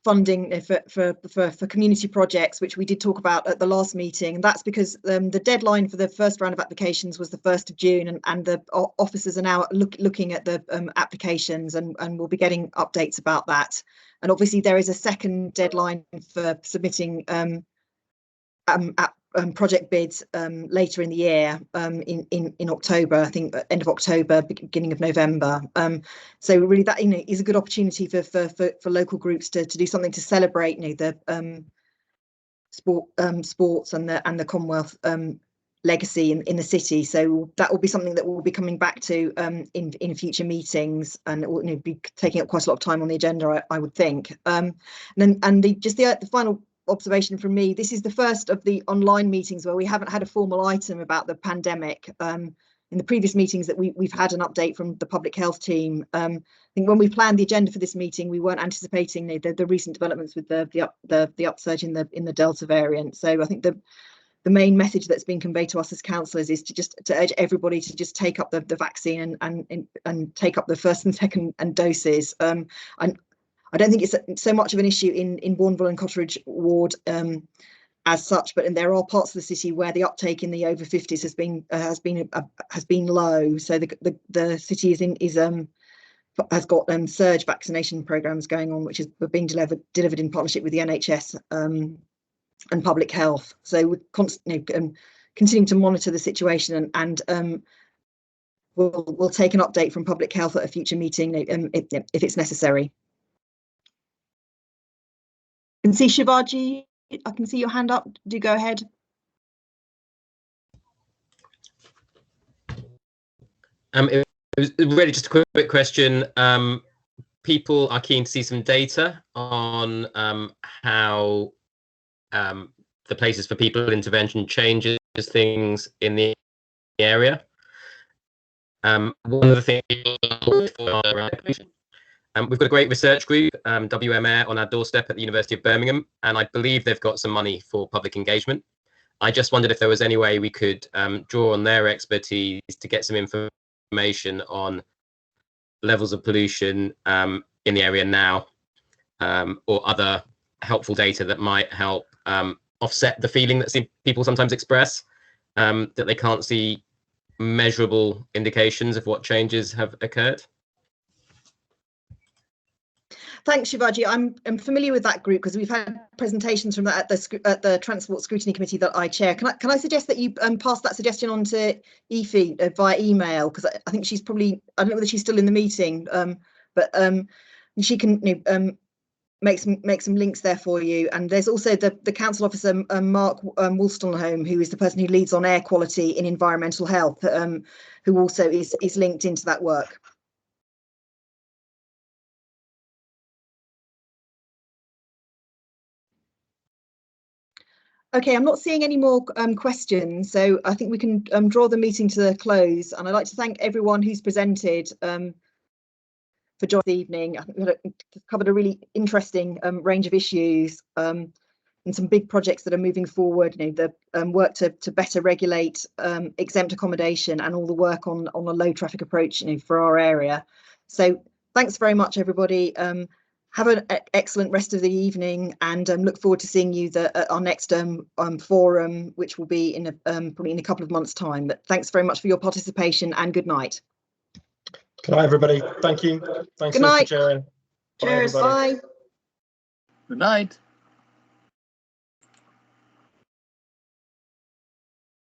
funding for community projects, which we did talk about at the last meeting. And that's because the deadline for the first round of applications was the 1st of June, and the officers are now looking at the applications, and we'll be getting updates about that. And obviously there is a second deadline for submitting project bids later in the year, in October, I think end of October, beginning of November. So really that is a good opportunity for local groups to do something to celebrate the sports and the Commonwealth legacy in the city. So that will be something that we'll be coming back to in future meetings, and it will be taking up quite a lot of time on the agenda, I would think. And then the final observation from me. This is the first of the online meetings where we haven't had a formal item about the pandemic. In the previous meetings that we've had an update from the public health team. I think when we planned the agenda for this meeting, we weren't anticipating the recent developments with the upsurge in the Delta variant. So I think the main message that's been conveyed to us as councillors is to urge everybody to just take up the vaccine and take up the first and second doses. I don't think it's so much of an issue in Bournville and Cotteridge ward as such, but there are parts of the city where the uptake in the over 50s has been low. So the city has got surge vaccination programs going on, which is being delivered in partnership with the NHS and public health. So we're constantly continuing to monitor the situation, and we'll take an update from public health at a future meeting if it's necessary. And see Shivaji, I can see your hand up. Do go ahead. It was really just a quick question. People are keen to see some data on how the Places for People intervention changes things in the area. One of the things we've got a great research group, WMAIR, on our doorstep at the University of Birmingham, and I believe they've got some money for public engagement. I just wondered if there was any way we could draw on their expertise to get some information on levels of pollution in the area now, or other helpful data that might help offset the feeling that people sometimes express, that they can't see measurable indications of what changes have occurred. Thanks, Shivaji. I'm familiar with that group because we've had presentations from that at the Transport Scrutiny Committee that I chair. Can I suggest that you pass that suggestion on to Aoife via email, because I think she's probably, I don't know whether she's still in the meeting, but she can make some links there for you. And there's also the council officer Mark Woolstonholme, who is the person who leads on air quality in environmental health, who also is linked into that work. Okay, I'm not seeing any more questions, so I think we can draw the meeting to a close. And I'd like to thank everyone who's presented for joining this evening. I think we've covered a really interesting range of issues and some big projects that are moving forward. You know, the work to better regulate exempt accommodation and all the work on a low traffic approach, you know, for our area. So thanks very much, everybody. Have an excellent rest of the evening, and look forward to seeing you at our next forum, which will be in probably in a couple of months' time. But thanks very much for your participation, and good night. Good night, everybody. Thank you. Thanks, Good night. Mr. Chair. Cheers. Bye. Good night.